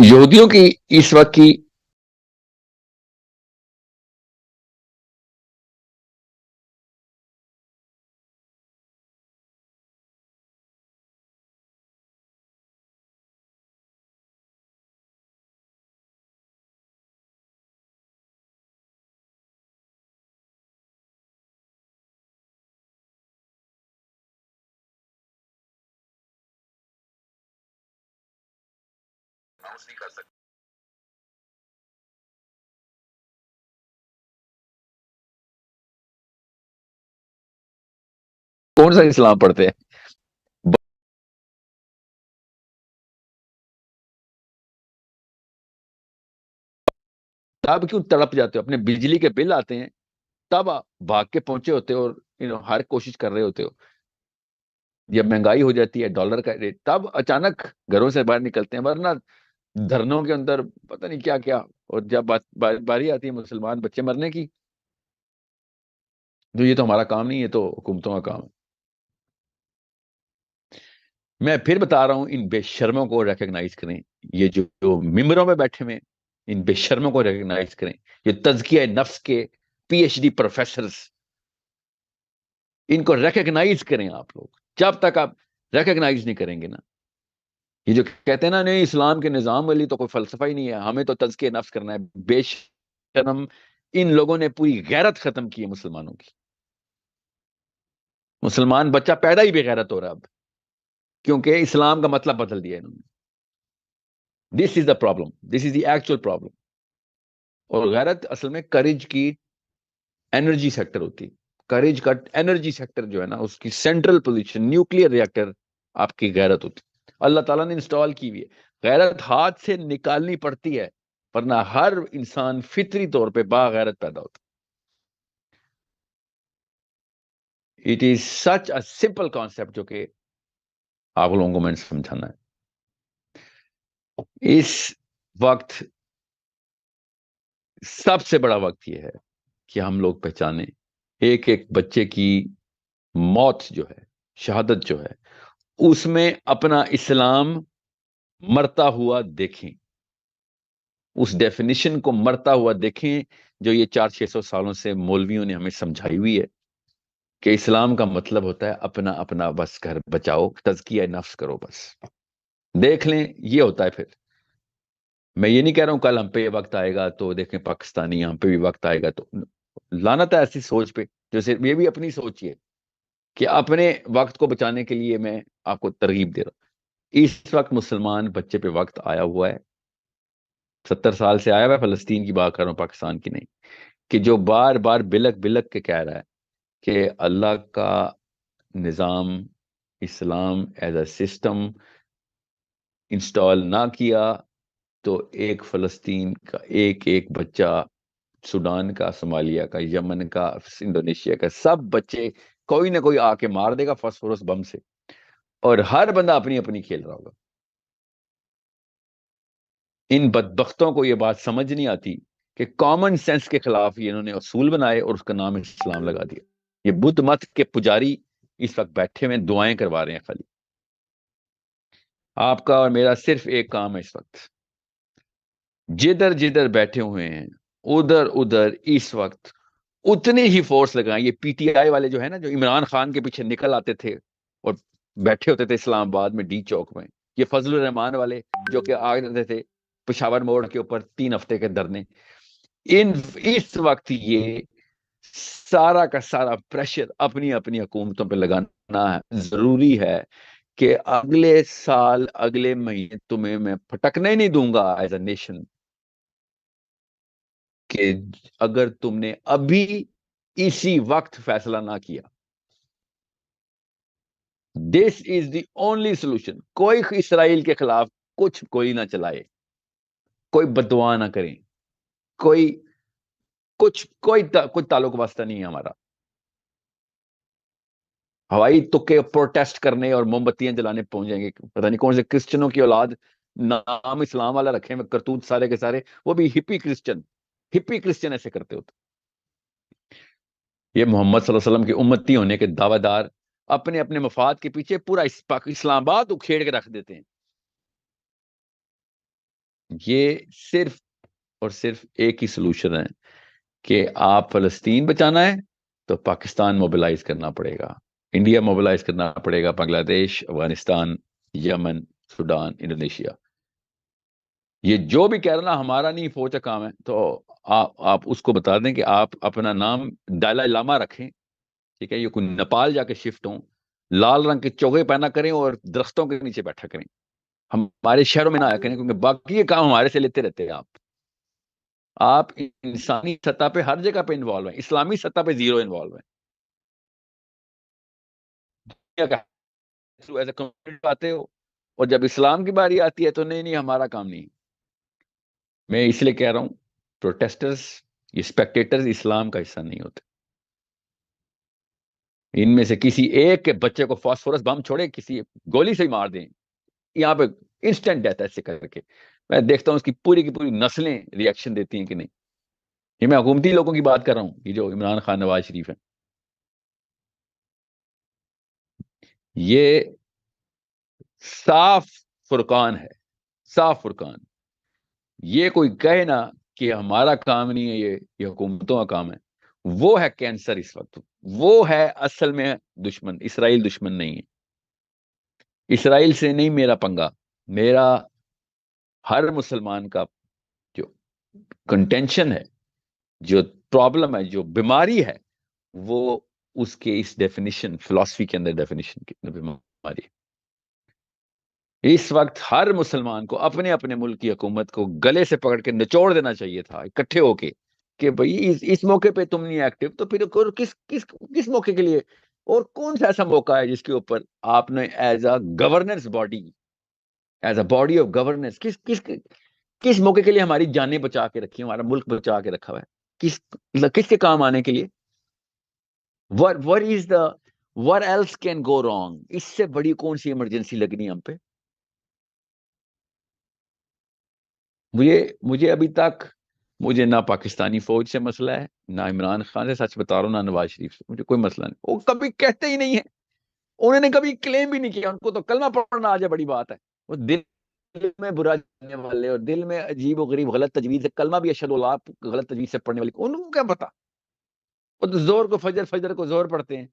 یہودیوں کی اس وقت کی کون سا اسلام پڑھتے ہیں؟ تب کیوں تڑپ جاتے ہو؟ اپنے بجلی کے بل آتے ہیں تب آپ بھاگ کے پہنچے ہوتے ہو اور ہر کوشش کر رہے ہوتے ہو. جب مہنگائی ہو جاتی ہے، ڈالر کا ریٹ، تب اچانک گھروں سے باہر نکلتے ہیں، ورنہ دھرنوں کے اندر پتہ نہیں کیا کیا. اور جب باری آتی ہے مسلمان بچے مرنے کی، تو یہ تو ہمارا کام نہیں، یہ تو حکومتوں کا کام ہے. میں پھر بتا رہا ہوں، ان بے شرموں کو ریکگنائز کریں. یہ جو ممبروں میں بیٹھے ہوئے، ان بے شرموں کو ریکگنائز کریں. یہ تزکیہ نفس کے پی ایچ ڈی پروفیسرز، ان کو ریکگنائز کریں. آپ لوگ جب تک آپ ریکگنائز نہیں کریں گے نا، یہ جو کہتے ہیں نا نہیں اسلام کے نظام والی تو کوئی فلسفہ ہی نہیں ہے، ہمیں تو تزکیہ نفس کرنا ہے. بے شرم، ان لوگوں نے پوری غیرت ختم کی ہے مسلمانوں کی. مسلمان بچہ پیدا ہی بے غیرت ہو رہا ہے اب، کیونکہ اسلام کا مطلب بدل دیا انہوں نے. This is the problem, this is the actual problem. اور غیرت اصل میں کریج کی انرجی سیکٹر ہوتی ہے. کریج کا انرجی سیکٹر جو ہے نا، اس کی سینٹرل پوزیشن، نیوکلیئر ریئیکٹر آپ کی غیرت ہوتی. اللہ تعالیٰ نے انسٹال کی ہوئی ہے. غیرت ہاتھ سے نکالنی پڑتی ہے، ورنہ ہر انسان فطری طور پہ باغیرت پیدا ہوتا. It is such a simple concept جو کہ آپ لوگوں کو میں نے سمجھانا ہے. اس وقت سب سے بڑا وقت یہ ہے کہ ہم لوگ پہچانیں، ایک ایک بچے کی موت جو ہے، شہادت جو ہے، اس میں اپنا اسلام مرتا ہوا دیکھیں. اس ڈیفینیشن کو مرتا ہوا دیکھیں جو یہ 400-600 سالوں سے مولویوں نے ہمیں سمجھائی ہوئی ہے کہ اسلام کا مطلب ہوتا ہے اپنا اپنا بس گھر بچاؤ، تزکیہ نفس کرو. بس دیکھ لیں یہ ہوتا ہے. پھر میں یہ نہیں کہہ رہا ہوں کل ہم پہ یہ وقت آئے گا تو دیکھیں پاکستانی، ہم پہ بھی وقت آئے گا تو لعنت ہے ایسی سوچ پہ. جیسے یہ بھی اپنی سوچ ہے کہ اپنے وقت کو بچانے کے لیے میں آپ کو ترغیب دے رہا ہوں. اس وقت مسلمان بچے پہ وقت آیا ہوا ہے، 70 سال سے آیا ہوا ہے. فلسطین کی بات کر رہا ہوں، پاکستان کی نہیں. کہ جو بار بار بلک بلک کے کہہ رہا ہے کہ اللہ کا نظام اسلام ایز اے سسٹم انسٹال نہ کیا تو ایک فلسطین کا ایک ایک بچہ، سوڈان کا، صومالیہ کا، یمن کا، انڈونیشیا کا، سب بچے کوئی نہ کوئی آ کے مار دے گا فاسفورس بم سے. اور ہر بندہ اپنی اپنی کھیل رہا ہوگا. ان بدبختوں کو یہ بات سمجھ نہیں آتی کہ کامن سینس کے خلاف یہ انہوں نے اصول بنائے اور اس کا نام اسلام لگا دیا. یہ بدھ مت کے پجاری اس وقت بیٹھے ہوئے دعائیں کروا رہے ہیں خالی. آپ کا اور میرا صرف ایک کام ہے اس وقت، جدھر جدھر بیٹھے ہوئے ہیں ادھر ادھر اس وقت اتنی ہی فورس لگائیں. یہ پی ٹی آئی والے جو ہے نا، جو عمران خان کے پیچھے نکل آتے تھے اور بیٹھے ہوتے تھے اسلام آباد میں ڈی چوک میں، یہ فضل الرحمان والے جو کہ آ رہتے تھے پشاور موڑ کے اوپر 3 ہفتے کے دھرنے، اس وقت یہ سارا کا سارا پریشر اپنی اپنی حکومتوں پہ لگانا ہے. ضروری ہے کہ اگلے سال، اگلے مہینے تمہیں میں پھٹکنے نہیں دوں گا ایز اے نیشن، کہ اگر تم نے ابھی اسی وقت فیصلہ نہ کیا. دس از دی اونلی سولوشن. کوئی اسرائیل کے خلاف کوئی نہ چلائے، کوئی بددعا نہ کریں، کوئی تعلق واسطہ نہیں ہے ہمارا. ہوائی تکے پروٹیسٹ کرنے اور موم بتیاں جلانے پہنچ جائیں گے. پتہ نہیں کون سے کرسچنوں کی اولاد نام اسلام والا رکھے میں کرتوت سارے کے سارے، وہ بھی ہپی کرسچن ایسے کرتے ہوتے. یہ محمد صلی اللہ علیہ وسلم کی امتی ہونے کے دعوے دار اپنے اپنے مفاد کے پیچھے پورا اسلام آباد اکھیڑ کے رکھ دیتے ہیں. یہ صرف اور صرف ایک ہی سلوشن ہے کہ آپ فلسطین بچانا ہے تو پاکستان موبلائز کرنا پڑے گا، انڈیا موبلائز کرنا پڑے گا، بنگلہ دیش، افغانستان، یمن، سوڈان، انڈونیشیا. یہ جو بھی کہہ رہا نا ہمارا نہیں فوج کا کام ہے، تو آپ اس کو بتا دیں کہ آپ اپنا نام دلائی لاما رکھیں، ٹھیک ہے؟ یہ کوئی نیپال جا کے شفٹ ہوں، لال رنگ کے چوگے پہنا کریں اور درختوں کے نیچے بیٹھا کریں، ہمارے شہروں میں نہ آیا کریں، کیونکہ باقی یہ کام ہمارے سے لیتے رہتے ہیں. آپ انسانی سطح پہ ہر جگہ پہ انوالو ہیں، اسلامی سطح پہ زیرو انوالو ہیں. ایز اے آتے ہو اور جب اسلام کی باری آتی ہے تو نہیں ہمارا کام نہیں. میں اس لیے کہہ رہا ہوں پروٹیسٹرز، یہ اسپیکٹیٹرز اسلام کا حصہ نہیں ہوتے. ان میں سے کسی ایک کے بچے کو فاسفورس بم چھوڑے، کسی گولی سے ہی مار دیں، یہاں پہ انسٹنٹ ڈیتھ ایسے کر کے میں دیکھتا ہوں اس کی پوری نسلیں ریئیکشن دیتی ہیں کہ نہیں. یہ میں حکومتی لوگوں کی بات کر رہا ہوں، یہ جو عمران خان، نواز شریف ہیں. یہ صاف فرقان ہے، صاف فرقان. یہ کوئی کہے نا کہ ہمارا کام نہیں ہے، یہ حکومتوں کا کام ہے. وہ ہے کینسر اس وقت، وہ ہے اصل میں دشمن. اسرائیل دشمن نہیں ہے، اسرائیل سے نہیں میرا پنگا. میرا ہر مسلمان کا جو کنٹینشن ہے، جو پرابلم ہے، جو بیماری ہے، وہ اس کے اس ڈیفینیشن، فلسفی کے اندر ڈیفینیشن کی بیماری. اس وقت ہر مسلمان کو اپنے اپنے ملک کی حکومت کو گلے سے پکڑ کے نچوڑ دینا چاہیے تھا اکٹھے ہو کے کہ بھئی اس موقع پہ تم نہیں ایکٹیو تو پھر کس موقع کے لیے؟ اور کون سا ایسا موقع ہے جس کے اوپر آپ نے as a governance body, as a body of governance, کس موقع کے لیے ہماری جانیں بچا کے رکھی، ہمارا ملک بچا کے رکھا ہوا ہے؟ کس کے کام آنے کے لیے؟ what else can go wrong؟ اس سے بڑی کون سی ایمرجنسی لگنی ہم پہ؟ مجھے ابھی تک نہ پاکستانی فوج سے مسئلہ ہے، نہ عمران خان سے، سچ بتا رہا ہوں، نہ نواز شریف سے. مجھے کوئی مسئلہ نہیں. وہ کبھی کہتے ہی نہیں ہے، انہوں نے کبھی کلیم بھی نہیں کیا. ان کو تو کلمہ پڑھنا آ جائے بڑی بات ہے. وہ دل میں برا جاننے والے اور دل میں عجیب و غریب غلط تجویز سے کلمہ بھی اشہد اللہ غلط تجویز سے پڑھنے والے، ان کو کیا پتا؟ وہ تو زور کو فجر کو زور پڑھتے ہیں.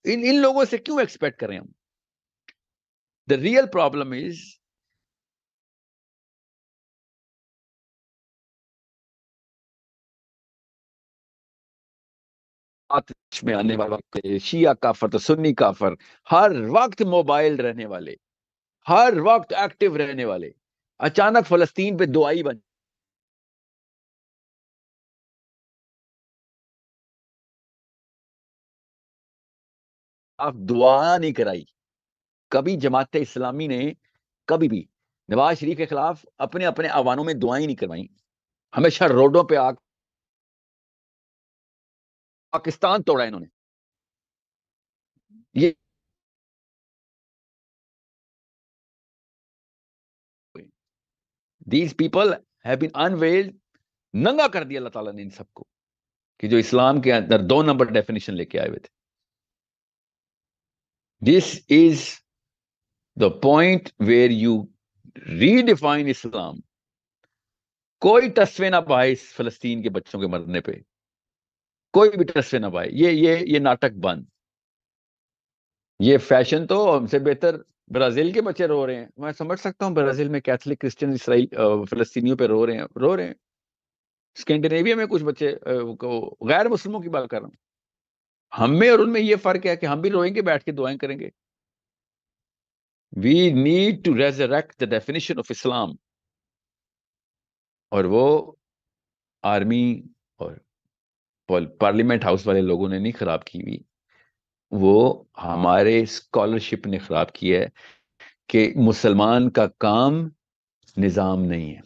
ان لوگوں سے کیوں ایکسپیکٹ کریں ہم؟ دا ریئل پرابلم از آتش میں آنے والا وقت، شیعہ کافر تو سنی کافر، ہر وقت موبائل رہنے والے، ہر وقت ایکٹیو رہنے والے، اچانک فلسطین پہ دعائی بن. آپ دعا نہیں کرائی کبھی جماعت اسلامی نے، کبھی بھی نواز شریف کے خلاف اپنے عوانوں میں دعائیں نہیں کروائیں. ہمیشہ روڈوں پہ آ پاکستان توڑا انہوں نے. یہ these people have been invalid, ننگا کر دیا اللہ تعالیٰ نے ان سب کو، کہ جو اسلام کے اندر 2 نمبر ڈیفینیشن لے کے آئے ہوئے تھے. This is the point where you redefine Islam. کوئی تصویر نہ پائے اس فلسطین کے بچوں کے مرنے پہ، کوئی بھی تصویر نہ پائے. یہ ناٹک بند. یہ فیشن تو ہم سے بہتر برازیل کے بچے رو رہے ہیں. میں سمجھ سکتا ہوں برازیل میں کیتھولک کرسچن اسرائیل فلسطینیوں پہ رو رہے ہیں. اسکینڈینیویا میں کچھ بچے غیر مسلموں کی بات کر رہا ہوں. ہم میں اور ان میں یہ فرق ہے کہ ہم بھی روئیں گے، بیٹھ کے دعائیں کریں گے. We need to resurrect the definition of Islam. اور وہ آرمی اور پارلیمنٹ ہاؤس والے لوگوں نے نہیں خراب کی ہوئی، وہ ہمارے اسکالرشپ نے خراب کی ہے کہ مسلمان کا کام نظام نہیں ہے،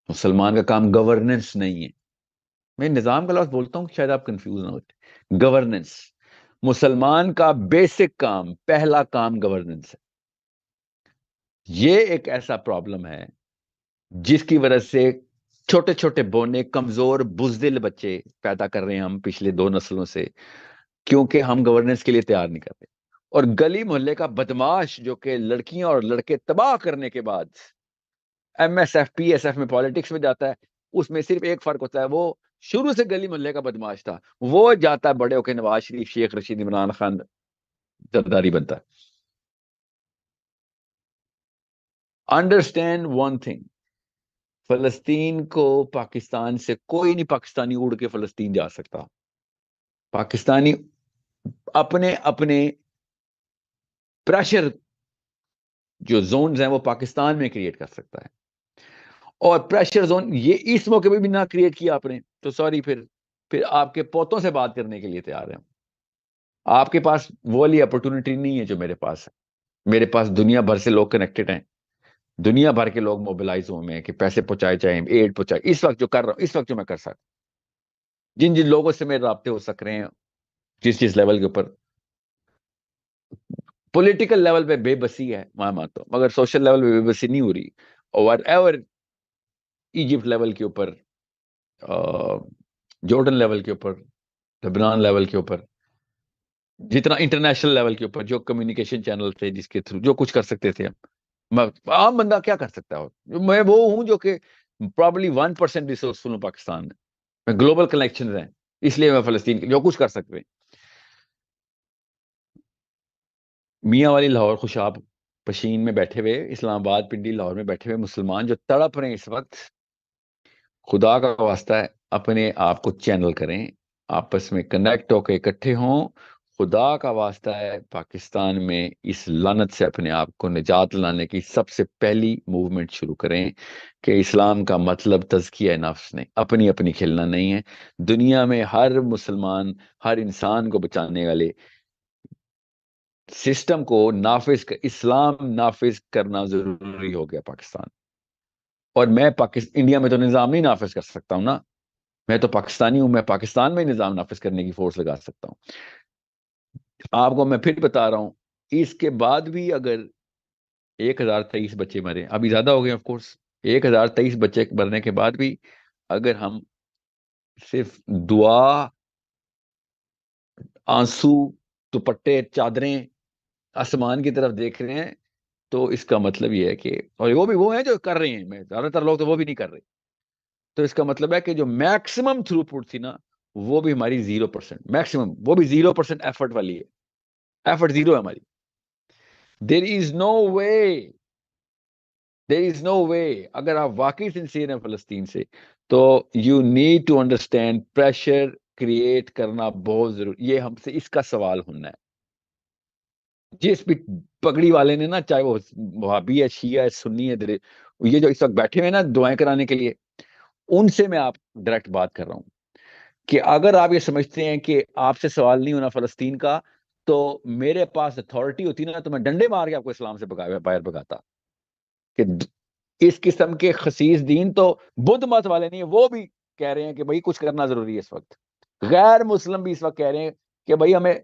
مسلمان کا کام گورننس نہیں ہے. میں نظام کا لفظ بولتا ہوں شاید آپ کنفیوز نہ ہوتے. گورننس، مسلمان کا بیسک کام، پہلا کام گورننس ہے. یہ ایک ایسا پرابلم ہے جس کی وجہ سے چھوٹے چھوٹے بونے کمزور بزدل بچے پیدا کر رہے ہیں ہم پچھلے 2 نسلوں سے، کیونکہ ہم گورننس کے لیے تیار نہیں کرتے. اور گلی محلے کا بدماش جو کہ لڑکیاں اور لڑکے تباہ کرنے کے بعد M S F P S F میں پالیٹکس میں جاتا ہے، اس میں صرف ایک فرق ہوتا ہے، وہ شروع سے گلی محلے کا بدماش تھا، وہ جاتا ہے بڑے ہو کے نواز شریف، شیخ رشید، عمران خان زرداری بنتا ہے. انڈرسٹینڈ ون تھنگ، فلسطین کو پاکستان سے کوئی نہیں، پاکستانی اڑ کے فلسطین جا سکتا. پاکستانی اپنے اپنے پریشر جو زونز ہیں وہ پاکستان میں کریٹ کر سکتا ہے، اور پریشر زون یہ اس موقع پہ بھی نہ کریٹ کیا آپ نے تو سوری، پھر آپ کے پوتوں سے بات کرنے کے لیے تیار ہیں. آپ کے پاس وہ والی اپرچونٹی نہیں ہے جو میرے پاس ہے. میرے پاس دنیا بھر سے لوگ کنیکٹڈ ہیں، دنیا بھر کے لوگ موبلائز ہوئے ہیں کہ پیسے پہنچائے جائیں، ایڈ پہنچائے. اس وقت جو کر رہا ہوں، اس وقت جو میں کر سکتا، جن جن لوگوں سے میرے رابطے ہو سک رہے ہیں، جس لیول کے اوپر، پولیٹیکل لیول پہ بے بسی ہے میں مانتا ہوں، مگر سوشل لیول پہ بے بسی نہیں ہو رہی. اور ایور ایجپٹ لیول کے اوپر، جارڈن لیول کے اوپر، لبنان لیول کے اوپر، جتنا انٹرنیشنل لیول کے اوپر جو کمیونیکیشن چینل تھے جس کے تھرو جو کچھ کر سکتے تھے ہم، عام بندہ کیا کر سکتا ہے؟ میں وہ ہوں جو کہ پرابلی 1% ریسورسفل ہوں پاکستان میں گلوبل کنیکشن ہیں، اس لیے میں فلسطین کے جو کچھ کر سکتے ہیں. میاں والی لاہور خوشاب پشین میں بیٹھے ہوئے، اسلام آباد پنڈی لاہور میں بیٹھے ہوئے مسلمان جو تڑپ رہے ہیں اس وقت، خدا کا واسطہ ہے اپنے آپ کو چینل کریں، آپس میں کنیکٹ ہو کے اکٹھے ہوں. خدا کا واسطہ ہے پاکستان میں اس لعنت سے اپنے آپ کو نجات لانے کی سب سے پہلی موومنٹ شروع کریں کہ اسلام کا مطلب تزکیہ نفس نہیں، اپنی اپنی کھیلنا نہیں ہے. دنیا میں ہر مسلمان، ہر انسان کو بچانے والے سسٹم کو اسلام نافذ کرنا ضروری ہو گیا پاکستان. اور میں انڈیا میں تو نظام نہیں نافذ کر سکتا ہوں نا، میں تو پاکستانی ہوں، میں پاکستان میں نظام نافذ کرنے کی فورس لگا سکتا ہوں. آپ کو میں پھر بتا رہا ہوں، اس کے بعد بھی اگر 1023 بچے مرے، ابھی زیادہ ہو گئے آف کورس، 1023 بچے مرنے کے بعد بھی اگر ہم صرف دعا، آنسو، دوپٹے، چادریں آسمان کی طرف دیکھ رہے ہیں، تو اس کا مطلب یہ ہے کہ، اور وہ ہیں جو کر رہے ہیں، میں زیادہ تر لوگ تو وہ بھی نہیں کر رہے، تو اس کا مطلب ہے کہ جو میکسیمم تھرو پٹ تھی نا، وہ بھی ہماری 0%، میکسیمم وہ بھی 0% ایفرٹ والی ہے، ایفرٹ 0 ہے ہماری. دیر از نو وے، دیر از نو وے. اگر آپ واقعی سنسیئر ہیں فلسطین سے تو you need to understand pressure create کرنا بہت ضروری. یہ ہم سے اس کا سوال ہونا ہے. جس بھی پگڑی والے نے نا، چاہے وہ وہابی ہے، شیعہ ہے، سنی ہے، یہ جو اس وقت بیٹھے ہوئے نا دعائیں کرانے کے لیے، ان سے میں آپ ڈائریکٹ بات کر رہا ہوں کہ اگر آپ یہ سمجھتے ہیں کہ آپ سے سوال نہیں ہونا فلسطین کا، تو میرے پاس اتھارٹی ہوتی نا تو میں ڈنڈے مار کے آپ کو اسلام سے باہر بھگاتا. کہ اس قسم کے خسیس دین تو بدھ مت والے نہیں ہیں، وہ بھی کہہ رہے ہیں کہ بھائی کچھ کرنا ضروری ہے اس وقت. غیر مسلم بھی اس وقت کہہ رہے ہیں کہ بھائی ہمیں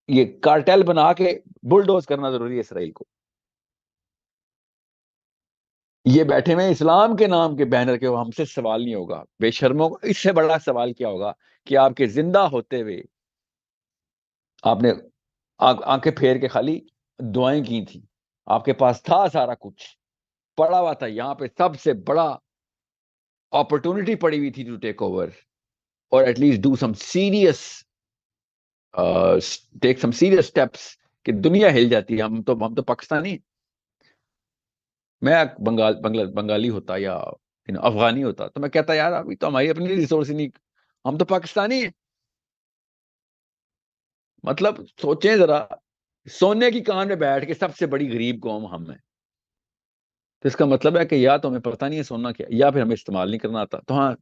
یہ کارٹیل بنا کے بلڈوز کرنا ضروری ہے اسرائیل کو. یہ بیٹھے ہوئے اسلام کے نام کے بینر کے، ہم سے سوال نہیں ہوگا. بے شرموں، اس سے بڑا سوال کیا ہوگا کہ آپ کے زندہ ہوتے ہوئے آپ نے آنکھیں پھیر کے خالی دعائیں کی تھی، آپ کے پاس تھا سارا کچھ پڑا ہوا تھا، یہاں پہ سب سے بڑا اپرچونٹی پڑی ہوئی تھی ٹو ٹیک اوور اور at least do some serious take some serious steps کہ دنیا ہل جاتی ہے. ہم تو پاکستانی، میں بنگالی ہوتا یا افغانی ہوتا تو میں کہتا یار ابھی تو ہماری اپنی ریسورس نہیں، ہم تو پاکستانی ہیں. مطلب سوچیں ذرا، سونے کی کان میں بیٹھ کے سب سے بڑی غریب قوم ہم ہیں، تو اس کا مطلب ہے کہ یا تو ہمیں پتہ نہیں ہے سونا کیا، یا پھر ہمیں استعمال نہیں کرنا آتا. تو ہاں،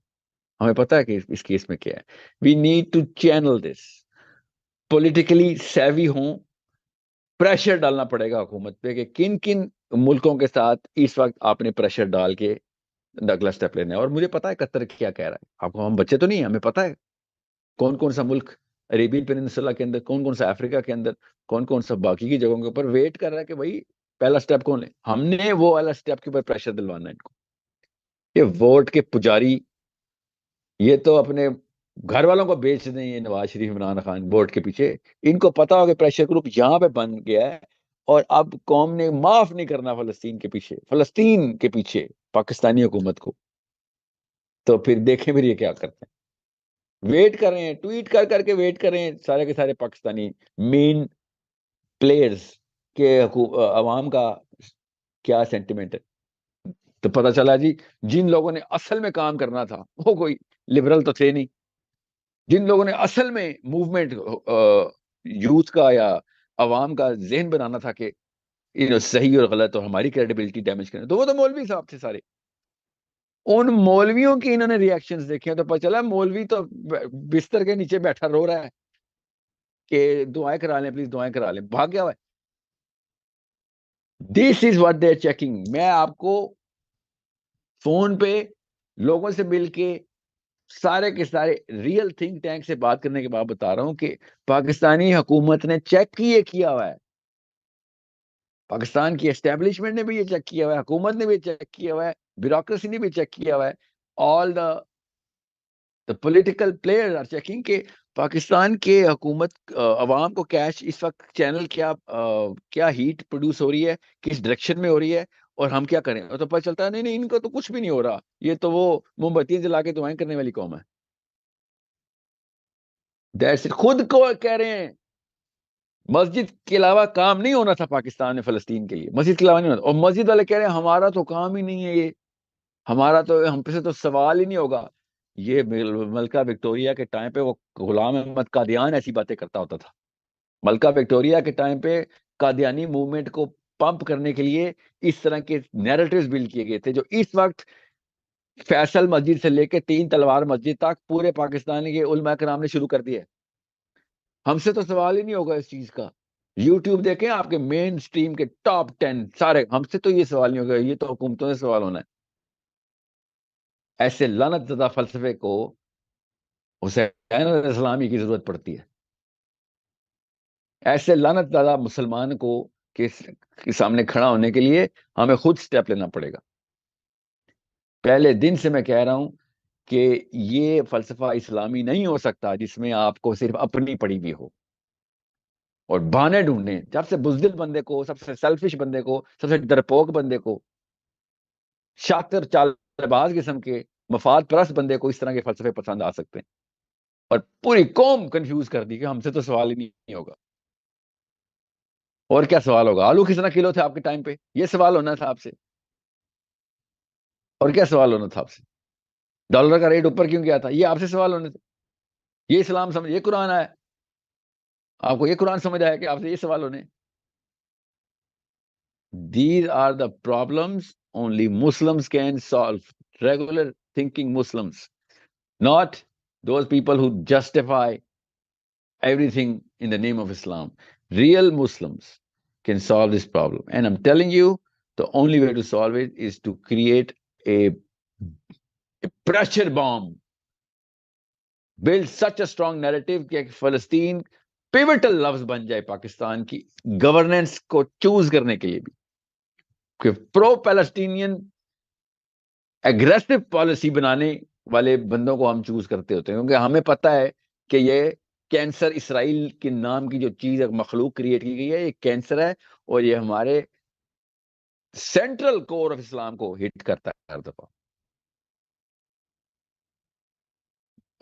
ہمیں پتہ ہے کہ اس کیس میں کیا ہے. We need to channel this, politically savvy ہوں. پریشر ڈالنا پڑے گا حکومت پہ کہ کن کن ملکوں کے ساتھ اس وقت آپ نے پریشر ڈال کے اگلا سٹیپ لینا ہے. اور مجھے پتا ہے قطر کیا کہہ رہا ہے، آپ کو، ہم بچے تو نہیں ہیں، ہمیں پتا ہے کون کون سا ملک عربین پیننسولا کے اندر، کون کون سا افریقہ کے اندر، کون کون سا باقی کی جگہوں کے اوپر ویٹ کر رہا ہے کہ بھائی پہلا سٹیپ کون لے. ہم نے وہ والا سٹیپ کے اوپر پریشر دلوانا ہے ان کو. یہ ووٹ کے پجاری، یہ تو اپنے گھر والوں کو بیچ دیں یہ نواز شریف عمران خان ووٹ کے پیچھے. ان کو پتا ہو کہ پریشر گروپ یہاں پہ بن گیا ہے اور اب قوم نے معاف نہیں کرنا فلسطین کے پیچھے پاکستانی حکومت کو. تو پھر دیکھیں پھر یہ کیا کرتے ہیں. ویٹ کر رہے ہیں, ٹویٹ کر کر کے ویٹ کر رہے ہیں سارے کے سارے پاکستانی مین پلیئرز کے عوام کا کیا سینٹیمنٹ ہے. تو پتہ چلا جی جن لوگوں نے اصل میں کام کرنا تھا وہ کوئی لبرل تو تھے نہیں. جن لوگوں نے اصل میں موومنٹ یوتھ کا یا عوام کا ذہن بنانا تھا کہ صحیح اور غلط اور ہماری کریڈیبلٹی ڈیمیج کرنا, تو وہ تو مولوی صاحب تھے سارے. ان مولویوں کی انہوں نے ریاکشنز دیکھے تو پتہ چلا مولوی تو بستر کے نیچے بیٹھا رو رہا ہے کہ دعائیں کرا لیں پلیز, دعائیں کرا لیں, بھاگ گیا ہوا ہے. This is what they are checking. میں آپ کو فون پہ لوگوں سے مل کے سارے کے سارے ریئل تھنک ٹینک سے بات کرنے کے بعد بتا رہا ہوں کہ پاکستانی حکومت نے چیک کیا ہوا ہے. پاکستان کی اسٹیبلشمنٹ نے بھی یہ چیک کیا ہوا ہے, حکومت نے بھی چیک کیا ہوا ہے, بیوروکریسی نے بھی چیک کیا ہوا ہے. All the political player are checking کہ پاکستان کے حکومت عوام کو کیش اس وقت چینل کیا ہیٹ پروڈیوس ہو رہی ہے, کس ڈائریکشن میں ہو رہی ہے, اور ہم کیا کریں. اور تو پتہ چلتا ہے نہیں ان کو تو کچھ بھی نہیں ہو رہا, یہ تو وہ موم بتی جلا کے دعائیں کرنے والی قوم ہے. خود کو کہہ رہے ہیں مسجد کے علاوہ کام نہیں ہونا تھا پاکستان میں فلسطین کے لیے, مسجد کے علاوہ نہیں ہونا, اور مسجد والے کہہ رہے ہیں ہمارا تو کام ہی نہیں ہے یہ, ہمارا تو ہم پہ سے تو سوال ہی نہیں ہوگا. یہ ملکہ وکٹوریہ کے ٹائم پہ وہ غلام احمد قادیان ایسی باتیں کرتا ہوتا تھا. ملکہ وکٹوریہ کے ٹائم پہ قادیانی موومنٹ کو پمپ کرنے کے لیے اس طرح کے نیریٹیوز بلڈ کیے گئے تھے, جو اس وقت فیصل مسجد سے لے کے 3 تلوار مسجد تک پورے پاکستان کے علماء کرام نے شروع کر دیا. ہم سے تو سوال ہی نہیں ہوگا اس چیز کا. یوٹیوب دیکھیں آپ کے مین سٹریم کے ٹاپ 10 سارے, ہم سے تو یہ سوال نہیں ہوگا, یہ تو حکومتوں سے سوال ہونا ہے. ایسے لعنت زدہ فلسفے کو حسین علیہ السلام کی ضرورت پڑتی ہے. ایسے لعنت زدہ مسلمان کو کے سامنے کھڑا ہونے کے لیے ہمیں خود سٹیپ لینا پڑے گا. پہلے دن سے میں کہہ رہا ہوں کہ یہ فلسفہ اسلامی نہیں ہو سکتا جس میں آپ کو صرف اپنی پڑی ہوئی ہو اور بہانے ڈھونڈیں. سب سے بزدل بندے کو, سب سے سیلفش بندے کو, سب سے ڈرپوک بندے کو, شاطر چال باز قسم کے مفاد پرست بندے کو اس طرح کے فلسفے پسند آ سکتے ہیں, اور پوری قوم کنفیوز کر دی کہ ہم سے تو سوال ہی نہیں ہوگا. اور کیا سوال ہوگا, آلو کتنا کلو تھے آپ کے ٹائم پہ, یہ سوال ہونا تھا آپ سے. اور کیا سوال ہونا تھا آپ سے, ڈالر کا ریٹ اوپر کیوں گیا تھا, یہ آپ سے سوال ہونے تھے. یہ اسلام سمجھ, یہ قرآن آیا, آپ کو یہ قرآن سمجھ آیا کہ آپ سے یہ سوال ہونے. These are the problems only Muslims can solve. Regular thinking Muslims, not those people who justify everything in the name of Islam. Real Muslims can solve this problem. And I'm telling you, the only way to solve it is to create a pressure bomb. Build such a strong narrative کہ فلسطین pivotal لفظ بن جائے پاکستان کی governance کو choose کرنے کے لیے بھی, کہ پرو پیلسٹینین ایگریسو پالیسی بنانے والے بندوں کو ہم چوز کرتے ہوتے ہیں, کیونکہ ہمیں پتہ ہے کہ یہ کینسر اسرائیل کے نام کی جو چیز مخلوق کریٹ کی گئی ہے, یہ کینسر ہے, اور یہ ہمارے سینٹرل کور آف اسلام کو ہٹ کرتا ہے ہر دفعہ.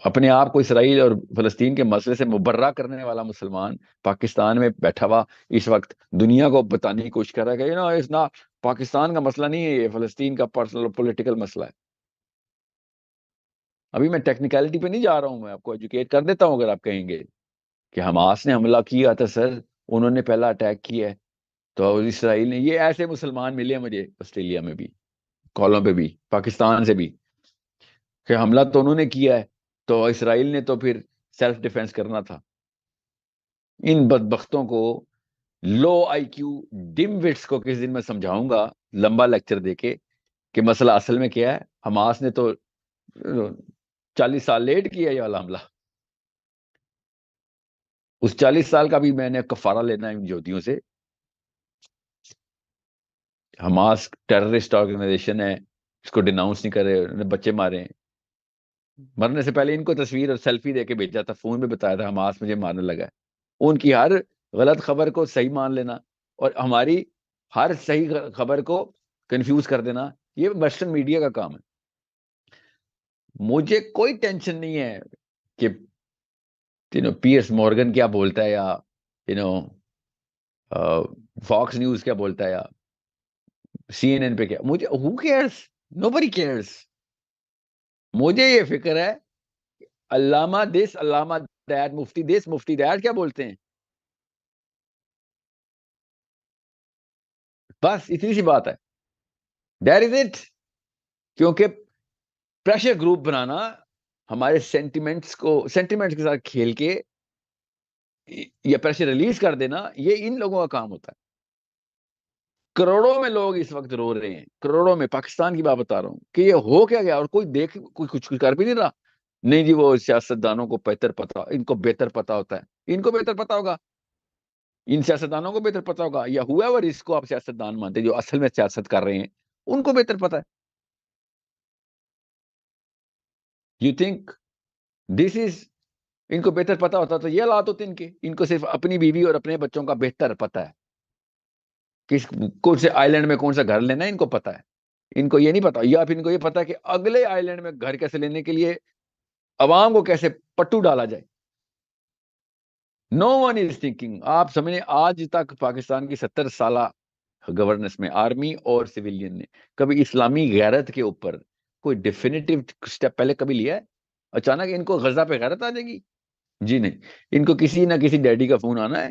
اپنے آپ کو اسرائیل اور فلسطین کے مسئلے سے مبرہ کرنے والا مسلمان پاکستان میں بیٹھا ہوا اس وقت دنیا کو بتانے کی کوشش کر رہا ہے کہ پاکستان کا مسئلہ نہیں ہے, یہ فلسطین کا پرسنل پولیٹیکل مسئلہ ہے. ابھی میں ٹیکنیکلٹی پہ نہیں جا رہا ہوں, میں آپ کو ایجوکیٹ کر دیتا ہوں. اگر آپ کہیں گے کہ حماس نے حملہ کیا تھا سر, انہوں نے پہلا اٹیک کیا ہے, تو اسرائیل نے, یہ ایسے مسلمان ملے مجھے آسٹریلیا میں بھی, کالوں پہ بھی, پاکستان سے بھی, کہ حملہ تو انہوں نے کیا ہے تو اسرائیل نے تو پھر سیلف ڈیفenس کرنا تھا. ان بدبختوں کو, لو آئی کیو ڈم وٹس کو کس دن میں سمجھاؤں گا لمبا لیکچر دے کے کہ مسئلہ اصل میں کیا ہے. حماس نے تو 40 سال لیٹ کیا یہ والا حملہ, اس 40 سال کا بھی میں نے کفارہ لینا ہے ان یہودیوں سے. حماس ٹیررسٹ آرگنائزیشن ہے, اس کو ڈیناؤنس نہیں کر رہے, انہوں نے بچے مارے ہیں. مرنے سے پہلے ان کو تصویر اور سیلفی دے کے بھیجا تھا، فون میں بتایا تھا حماس مجھے مارنے لگا ہے۔ ان کی ہر غلط خبر کو صحیح مان لینا اور ہماری ہر صحیح خبر کو کنفیوز کر دینا، یہ ویسٹرن میڈیا کا کام ہے۔ مجھے کوئی ٹینشن نہیں ہے کہ پیئرس مورگن کیا بولتا ہے یا فاکس نیوز کیا بولتا ہے یا سی این این پہ کیا، مجھے who cares, nobody cares۔ مجھے یہ فکر ہے علامہ دس، علامہ that, Mufti this, Mufti that کیا بولتے ہیں، بس اتنی سی بات ہے، دیٹ از اٹ۔ کیونکہ پریشر گروپ بنانا، ہمارے سینٹیمنٹس کے ساتھ کھیل کے یا پریشر ریلیز کر دینا، یہ ان لوگوں کا کام ہوتا ہے۔ کروڑوں میں لوگ اس وقت رو رہے ہیں، کروڑوں میں، پاکستان کی بات بتا رہا ہوں کہ یہ ہو کیا گیا، اور کوئی کچھ کر بھی نہیں رہا۔ نہیں جی، وہ سیاستدانوں کو بہتر پتا، ان کو بہتر پتا ہوتا ہے، ان کو بہتر پتا ہوگا، ان سیاستدانوں کو بہتر پتا ہوگا، یا whoever اس کو آپ سیاستدان مانتے جو اصل میں سیاست کر رہے ہیں، ان کو بہتر پتا ہے۔ یو تھنک دس از، ان کو بہتر پتا ہوتا تو یہ حالات ہوتے ان کو صرف اپنی بیوی اور اپنے بچوں کا بہتر پتا ہے، کون سے آئی لینڈ میں کون سا گھر لینا ہے ان کو پتا ہے۔ ان کو یہ نہیں پتا، یا پھر ان کو یہ پتا ہے کہ اگلے آئی لینڈ میں گھر کیسے لینے کے لیے عوام کو کیسے پٹو ڈالا جائے۔ نو ون از تھنکنگ، آپ سمجھیں آج تک پاکستان کی 70 سالہ گورننس میں آرمی اور سویلین نے کبھی اسلامی غیرت کے اوپر کوئی ڈیفینیٹو سٹیپ پہلے کبھی لیا ہے؟ اچانک ان کو غزہ پہ غیرت آ جائے گی؟ جی نہیں، ان کو کسی نہ کسی ڈیڈی کا فون آنا ہے،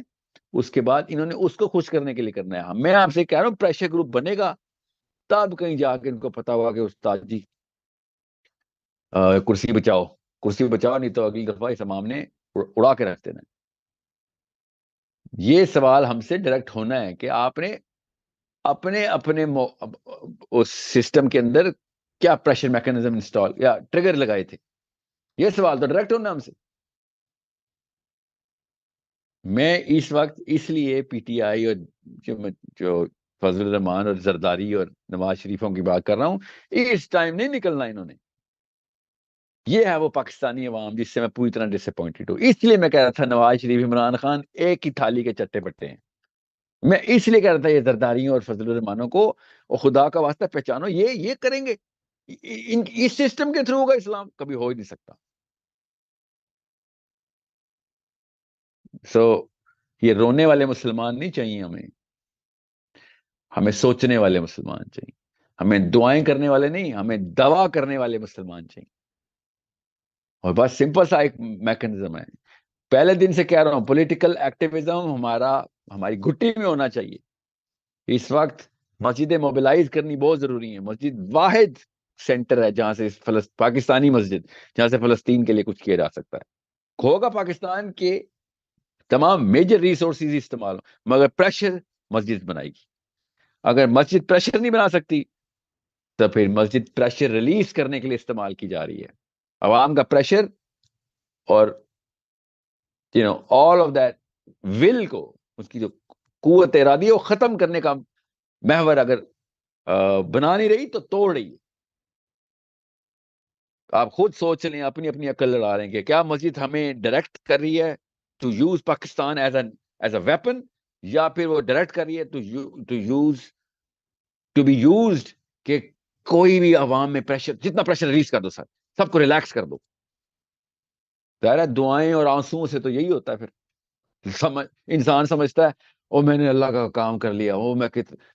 اس کے بعد انہوں نے اس کو خوش کرنے کے لیے کرنا ہے۔ میں آپ سے کہہ رہا ہوں پریشر گروپ بنے گا، تب کہیں جا کے ان کو پتا ہوگا کہ استاد جی کرسی بچاؤ، کرسی بچاؤ، نہیں تو اگلی دفعہ اس امام نے اڑا کے رکھ دینا۔ یہ سوال ہم سے ڈائریکٹ ہونا ہے کہ آپ نے اپنے اس سسٹم کے اندر کیا پریشر میکانزم انسٹال یا ٹریگر لگائے تھے، یہ سوال تو ڈائریکٹ ہونا ہم سے۔ میں اس وقت اس لیے پی ٹی آئی اور جو فضل الرحمان اور زرداری اور نواز شریفوں کی بات کر رہا ہوں، اس ٹائم نہیں نکلنا انہوں نے۔ یہ ہے وہ پاکستانی عوام جس سے میں پوری طرح ڈس اپوائنٹڈ ہوں۔ اس لیے میں کہہ رہا تھا نواز شریف، عمران خان ایک ہی تھالی کے چٹے پٹے ہیں۔ میں اس لیے کہہ رہا تھا یہ زرداریوں اور فضل الرحمانوں کو، اور خدا کا واسطہ پہچانو، یہ کریں گے، اس سسٹم کے تھرو ہوگا اسلام، کبھی ہو ہی نہیں سکتا۔ یہ رونے والے مسلمان نہیں چاہیے ہمیں سوچنے والے مسلمان چاہیے، ہمیں دعائیں کرنے والے نہیں، ہمیں دعا کرنے والے مسلمان چاہیے۔ اور بس سمپل سا ایک میکنزم ہے، پہلے دن سے کہہ رہا ہوں، پولیٹیکل ایکٹیویزم ہماری گھٹی میں ہونا چاہیے۔ اس وقت مسجدیں موبلائز کرنی بہت ضروری ہے۔ مسجد واحد سینٹر ہے جہاں سے پاکستانی مسجد جہاں سے فلسطین کے لیے کچھ کیا جا سکتا ہے۔ ہوگا پاکستان کے تمام میجر ریسورسز استعمال، مگر پریشر مسجد بنائے گی۔ اگر مسجد پریشر نہیں بنا سکتی تو پھر مسجد پریشر ریلیز کرنے کے لیے استعمال کی جا رہی ہے۔ عوام کا پریشر اور آل آف دیٹ ول کو، اس کی جو قوت ارادی ہے وہ ختم کرنے کا محور اگر بنا نہیں رہی تو توڑ رہی ہے۔ آپ خود سوچ لیں، اپنی عقل لڑا رہے ہیں کہ کیا مسجد ہمیں ڈائریکٹ کر رہی ہے to use Pakistan as a weapon, یا پھر وہ ڈائریکٹ کر رہی ہے ٹو بی یوزڈ کہ کوئی بھی عوام میں پریشر، جتنا پریشر ریلیز کر دو، سب کو ریلیکس کر دو۔ ظاہر دعائیں اور آنسوؤں سے تو یہی ہوتا ہے۔ پھر انسان سمجھتا ہے او میں نے اللہ کا کام کر لیا،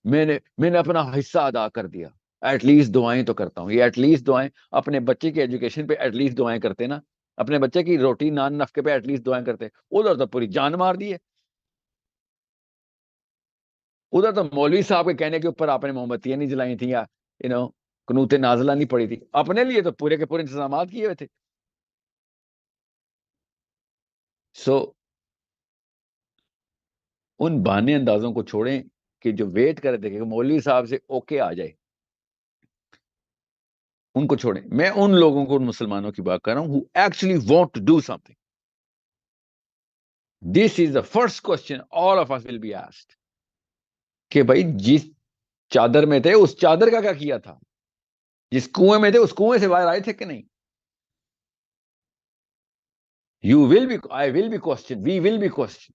میں نے اپنا حصہ ادا کر دیا، ایٹ لیسٹ دعائیں تو کرتا ہوں۔ یہ ایٹ لیسٹ دعائیں اپنے بچے کی ایجوکیشن پہ ایٹ لیسٹ دعائیں کرتے نا، اپنے بچے کی روٹی نان نفقے پہ ایٹ لیسٹ دعائیں کرتے، ادھر تو پوری جان مار دی ہے۔ ادھر تو مولوی صاحب کے کہنے کے اوپر آپ نے موم بتیاں نہیں جلائی تھیں، یا قنوت نازلہ نہیں پڑی تھی، اپنے لیے تو پورے کے پورے انتظامات کیے ہوئے تھے۔ ان بہانے اندازوں کو چھوڑیں کہ جو ویٹ کر رہے تھے کہ مولوی صاحب سے اوکے آ جائے، ان کو چھوڑیں۔ میں ان لوگوں کو، ان مسلمانوں کی بات کر رہا ہوں who actually want to do something. This is the first question all of us will be asked. کہ بھائی جس چادر میں تھے اس چادر کا کیا کیا تھا، جس کنویں میں تھے اس کنویں سے باہر آئے تھے کہ نہیں؟ You will be, I will be questioned, we will be questioned.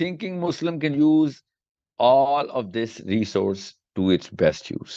thinking Muslim can use all of this resource to its best use.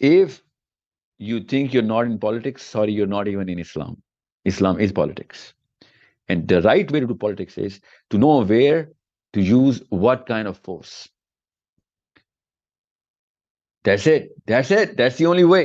If you think you're not in politics, sorry, you're not even in Islam. Islam is politics. And the right way to do politics is to know where to use what kind of force. That's it. That's it. That's the only way.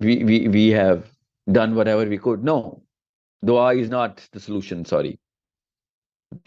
we have done whatever we could. No, dua is not the solution. Sorry,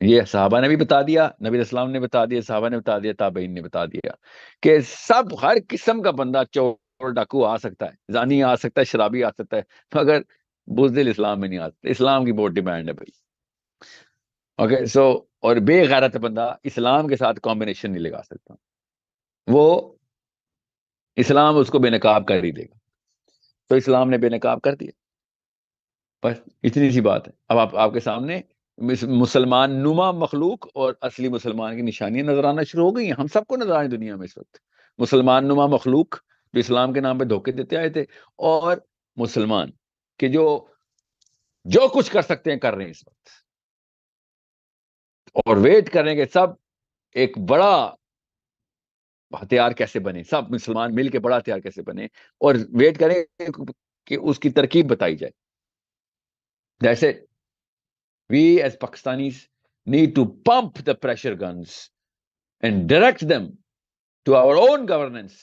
یہ صحابہ نے بھی بتا دیا، نبی علیہ السلام نے بتا دیا، صحابہ نے بتا دیا، تابعین نے بتا دیا کہ سب ہر قسم کا بندہ چور ڈاکو آ سکتا ہے، زانی آ سکتا ہے، شرابی آ سکتا ہے، مگر بزدل اسلام میں نہیں آ سکتا. اسلام کی بہت ڈیمانڈ ہے بھائی. اوکے سو اور بے غیرت بندہ اسلام کے ساتھ کمبینیشن نہیں لگا سکتا، وہ اسلام اس کو بے نقاب کر ہی دے گا. تو اسلام نے بے نقاب کر دیا، بس اتنی سی بات ہے. اب آپ کے سامنے مسلمان نما مخلوق اور اصلی مسلمان کی نشانیاں نظر آنا شروع ہو گئی ہیں. ہم سب کو نظر آئے دنیا میں اس وقت مسلمان نما مخلوق جو اسلام کے نام پہ دھوکے دیتے آئے تھے، اور مسلمان کہ جو کچھ کر سکتے ہیں کر رہے ہیں اس وقت، اور ویٹ کر رہے ہیں کہ سب ایک بڑا ہتھیار کیسے بنے، سب مسلمان مل کے بڑا ہتھیار کیسے بنے، اور ویٹ کریں کہ اس کی ترکیب بتائی جائے. جیسے we as Pakistanis need to pump the pressure guns and direct them to our own governance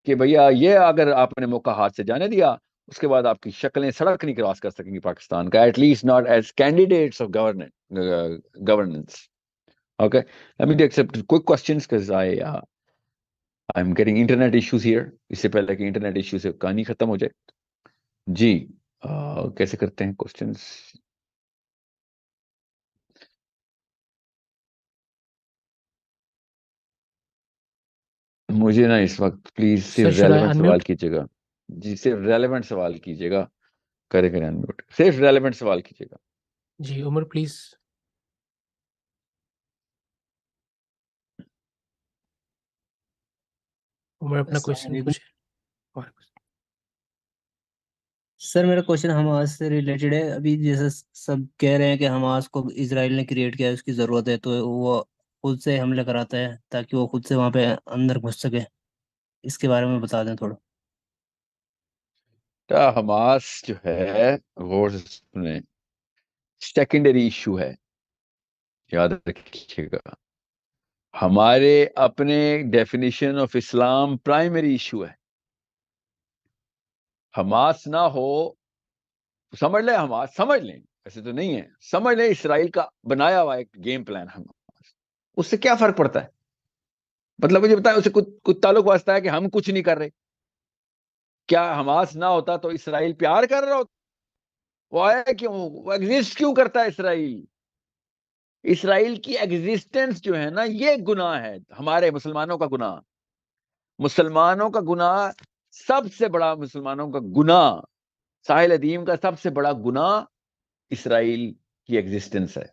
کہ بھیا یہ اگر آپ نے موقع ہاتھ سے جانے دیا، اس کے بعد آپ کی شکلیں سڑک نہیں کراس کر سکیں گی پاکستان کا، at least not as candidates of governance. Okay, let me take some quick questions because I'm getting internet issues here. اس سے پہلے کہ انٹرنیٹ ایشو سے کہانی ختم ہو جائے. جی کیسے کرتے ہیں کوشچنس؟ مجھے نا اس وقت پلیز Sir, صرف should I ریلیونٹ سوال unmute? کیجیے گا. جی صرف ریلیونٹ سوال کیجیے گا. کریں انمیوٹ، صرف ریلیونٹ سوال کیجیے گا. Ji, Umar, please. عمر اپنا السلام کوشچن علیکم پوچھے. سر. میرا کوشچن حماس سے ریلیٹڈ ہے. ابھی جیسے سب کہہ رہے ہیں کہ حماس کو اسرائیل نے کریٹ کیا ہے، اس کی ضرورت ہے، تو وہ خود سے حملے کراتا ہے تاکہ وہ خود سے وہاں پہ اندر گھس سکے. اس کے بارے میں بتا دیں تھوڑا. حماس جو ہے غور سے سنیں، سیکنڈری ایشو ہے، یاد رکھیے گا. ہمارے اپنے definition of Islam primary issue ہے. حماس نہ ہو، سمجھ لیں حماس، سمجھ لیں ایسے تو نہیں ہے، سمجھ لیں اسرائیل کا بنایا ہوا ایک گیم پلان حماس. اس سے کیا فرق پڑتا ہے؟ مطلب مجھے بتائیں، اسے کچھ تعلق واسطہ ہے کہ ہم کچھ نہیں کر رہے؟ کیا حماس نہ ہوتا تو اسرائیل پیار کر رہا ہوتا؟ وہ آیا کیوں؟ وہ ایگزسٹ کیوں کرتا ہے اسرائیل؟ اسرائیل کی ایگزسٹنس جو ہے نا، یہ گناہ ہے، ہمارے مسلمانوں کا گناہ. مسلمانوں کا گناہ سب سے بڑا، مسلمانوں کا گناہ ساحل ادیم کا سب سے بڑا گناہ اسرائیل کی ایگزسٹنس ہے.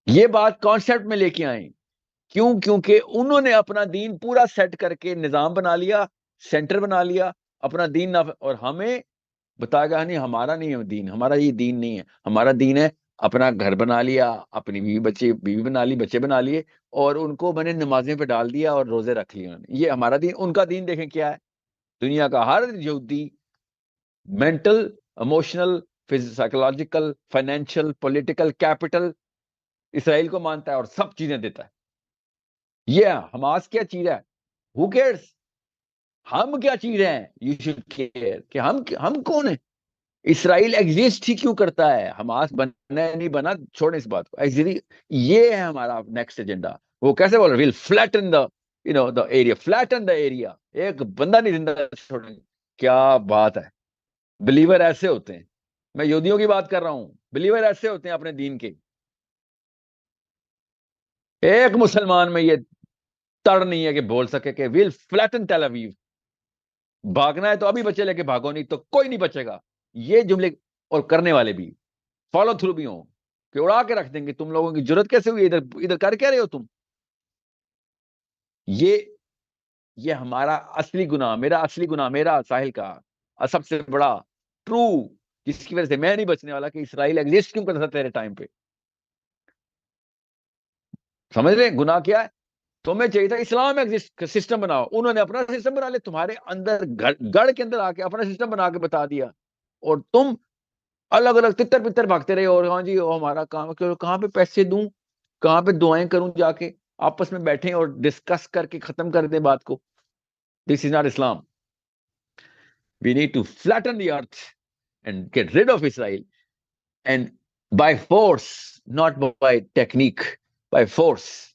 یہ بات کانسیپٹ میں لے کے آئیں. کیوں؟ کیونکہ انہوں نے اپنا دین پورا سیٹ کر کے نظام بنا لیا، سینٹر بنا لیا اپنا دین. اور ہمیں بتا گیا نہیں ہمارا نہیں ہے دین، ہمارا یہ دین نہیں ہے. ہمارا دین ہے اپنا گھر بنا لیا، اپنی بیوی بنا لی، بچے بنا لیے، اور ان کو میں نے نمازیں پہ ڈال دیا اور روزے رکھ لیے انہوں نے. یہ ہمارا دین. ان کا دین دیکھیں کیا ہے. دنیا کا ہر یہودی mental, emotional, psychological, financial, political capital Israel کو مانتا ہے اور سب چیزیں دیتا ہے. یہ حماس کیا چیز ہے؟ ہو کیئرس؟ ہم کیا چیز ہیں؟ یو شوڈ کیئر کہ ہم کون ہیں. اسرائیل ایگزسٹ ہی کیوں کرتا ہے؟ حماس بنا نہیں بنا چھوڑیں اس بات کو. یہ ہے ہمارا نیکسٹ ایجنڈا. وہ کیسے بول رہے؟ Well flatten the area, flatten the area. ایک بندہ نہیں زندہ چھوڑیں گے. کیا بات ہے. بلیور ایسے ہوتے ہیں، میں یہودیوں کی بات کر رہا ہوں، بلیور ایسے ہوتے ہیں اپنے دین کے. ایک مسلمان میں یہ تڑ نہیں ہے کہ بول سکے کہ ویل فلیٹن ٹیل اویو. بھاگنا ہے تو ابھی بچے لے کے بھاگو، نہیں تو کوئی نہیں بچے گا. یہ جملے اور کرنے والے بھی فالو تھرو بھی ہوں کہ اڑا کے رکھ دیں گے. تم لوگوں کی جرت کیسے ہوئی ادھر کر کیا رہے ہو تم؟ یہ ہمارا اصلی گناہ، میرا اصلی گناہ، میرا ساحل کا سب سے بڑا ٹرو، جس کی وجہ سے میں نہیں بچنے والا، کہ اسرائیل ایگزسٹ کیوں کرتا تھا تیرے ٹائم پہ. سمجھ رہے گناہ کیا ہے؟ تمہیں چاہیے تھا اسلام ایگزسٹ سسٹم بناؤ. انہوں نے اپنا سسٹم بنا لیا تمہارے اندر، گڑھ کے اندر آ کے اپنا سسٹم بنا کے بتا دیا، اور تم الگ الگ تتر پتر بھاگتے رہے. اور ہاں جی ہمارا کام ہے، کہاں پہ پیسے دوں، کہاں پہ دعائیں کروں، جا کے آپس میں بیٹھیں اور ڈسکس کر کے ختم کر دیں بات کو. This is not Islam. We need to flatten the earth and get rid of Israel and by force, not by technique, by force.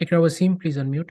Ikra Wasim, please unmute.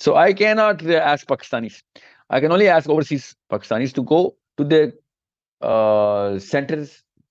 So I cannot ask Pakistanis. I can only ask overseas Pakistanis to go to the centers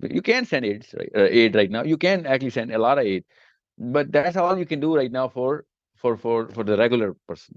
You can send aid right now. You can actually send a lot of aid, but that's all you can do right now for the regular person.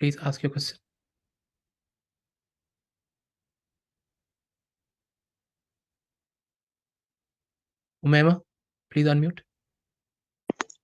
please ask your question. Umaima, please unmute.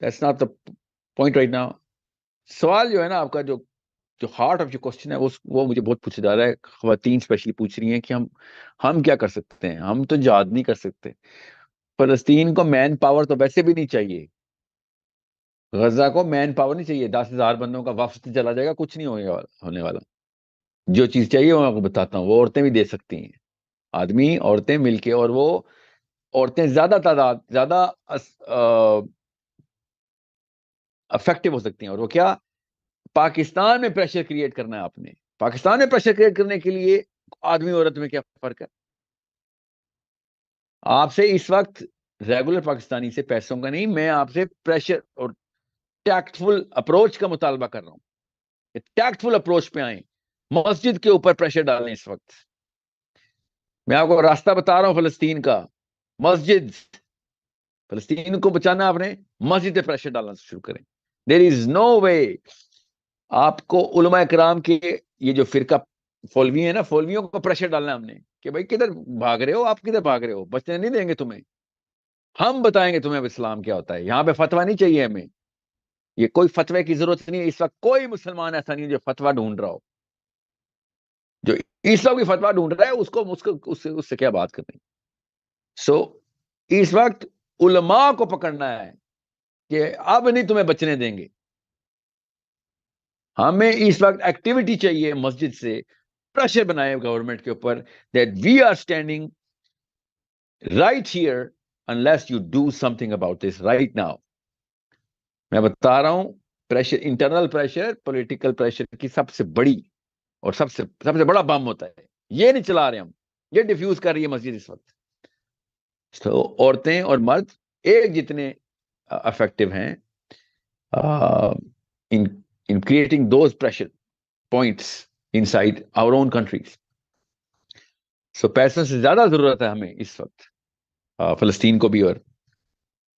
That's not the point right now. سوال جو ہے نا آپ کا جو heart of جو question ہے وہ مجھے بہت پوچھا جا رہا ہے. خواتین اسپیشلی پوچھ رہی ہیں کہ ہم کیا کر سکتے ہیں. ہم تو جہاد نہیں کر سکتے. فلسطین کو مین پاور تو ویسے بھی نہیں چاہیے. غزہ کو مین پاور نہیں چاہیے. 10,000 بندوں کا وفد چلا جائے گا, کچھ نہیں ہونے والا. جو چیز چاہیے وہ میں آپ کو بتاتا ہوں. وہ عورتیں بھی دے سکتی ہیں, آدمی عورتیں مل کے, اور وہ عورتیں زیادہ تعداد زیادہ افیکٹو ہو سکتی ہیں. اور وہ کیا, پاکستان میں پریشر کریٹ کرنا ہے آپ نے. پاکستان میں پریشر کریٹ کرنے کے لیے آدمی عورت میں کیا فرق ہے؟ آپ سے اس وقت ریگولر پاکستانی سے پیسوں کا نہیں, میں آپ سے پریشر اور ٹیکٹفل اپروچ کا مطالبہ کر رہا ہوں. ٹیکٹفل اپروچ پہ آئیں, مسجد کے اوپر پریشر ڈالیں. اس وقت میں آپ کو راستہ بتا رہا ہوں فلسطین کا. مسجد, فلسطین کو بچانا, آپ نے مسجد پہ پریشر ڈالنا شروع کریں. دیر از نو وے. آپ کو علماء کرام کے یہ جو فرقہ فولوی ہیں نا, فولویوں کو پریشر ڈالنا ہے ہم نے کہ بھائی کدھر بھاگ رہے ہو, آپ کدھر بھاگ رہے ہو, بچنے نہیں دیں گے تمہیں. ہم بتائیں گے تمہیں اب اسلام کیا ہوتا ہے. یہاں پہ فتویٰ نہیں چاہیے ہمیں. یہ کوئی فتوے کی ضرورت نہیں ہے. اس وقت کوئی مسلمان ایسا نہیں ہے جو فتویٰ ڈھونڈ رہا ہو. جو اس وقت بھی فتویٰ ڈھونڈ رہا ہے اس سے کیا بات کرنی. سو اس وقت علماء کو پکڑنا ہے کہ اب نہیں تمہیں بچنے دیں گے. ہمیں اس وقت ایکٹیویٹی چاہیے مسجد سے. پریشر بنائے گورنمنٹ کے اوپر that we are standing right here unless you do something about this right now. میں بتا رہا ہوں, pressure, internal pressure, political pressure کی سب سے بڑی اور سب سے بڑا بم ہوتا ہے. یہ نہیں چلا رہے ہم, یہ ڈیفیوز کر رہی ہے مسجد اس وقت. تو عورتیں اور مرد ایک جتنے افیکٹو ہیں in creating those pressure points inside our own countries. So پیسوں سے زیادہ ضرورت ہے ہمیں اس وقت فلسطین کو بھی اور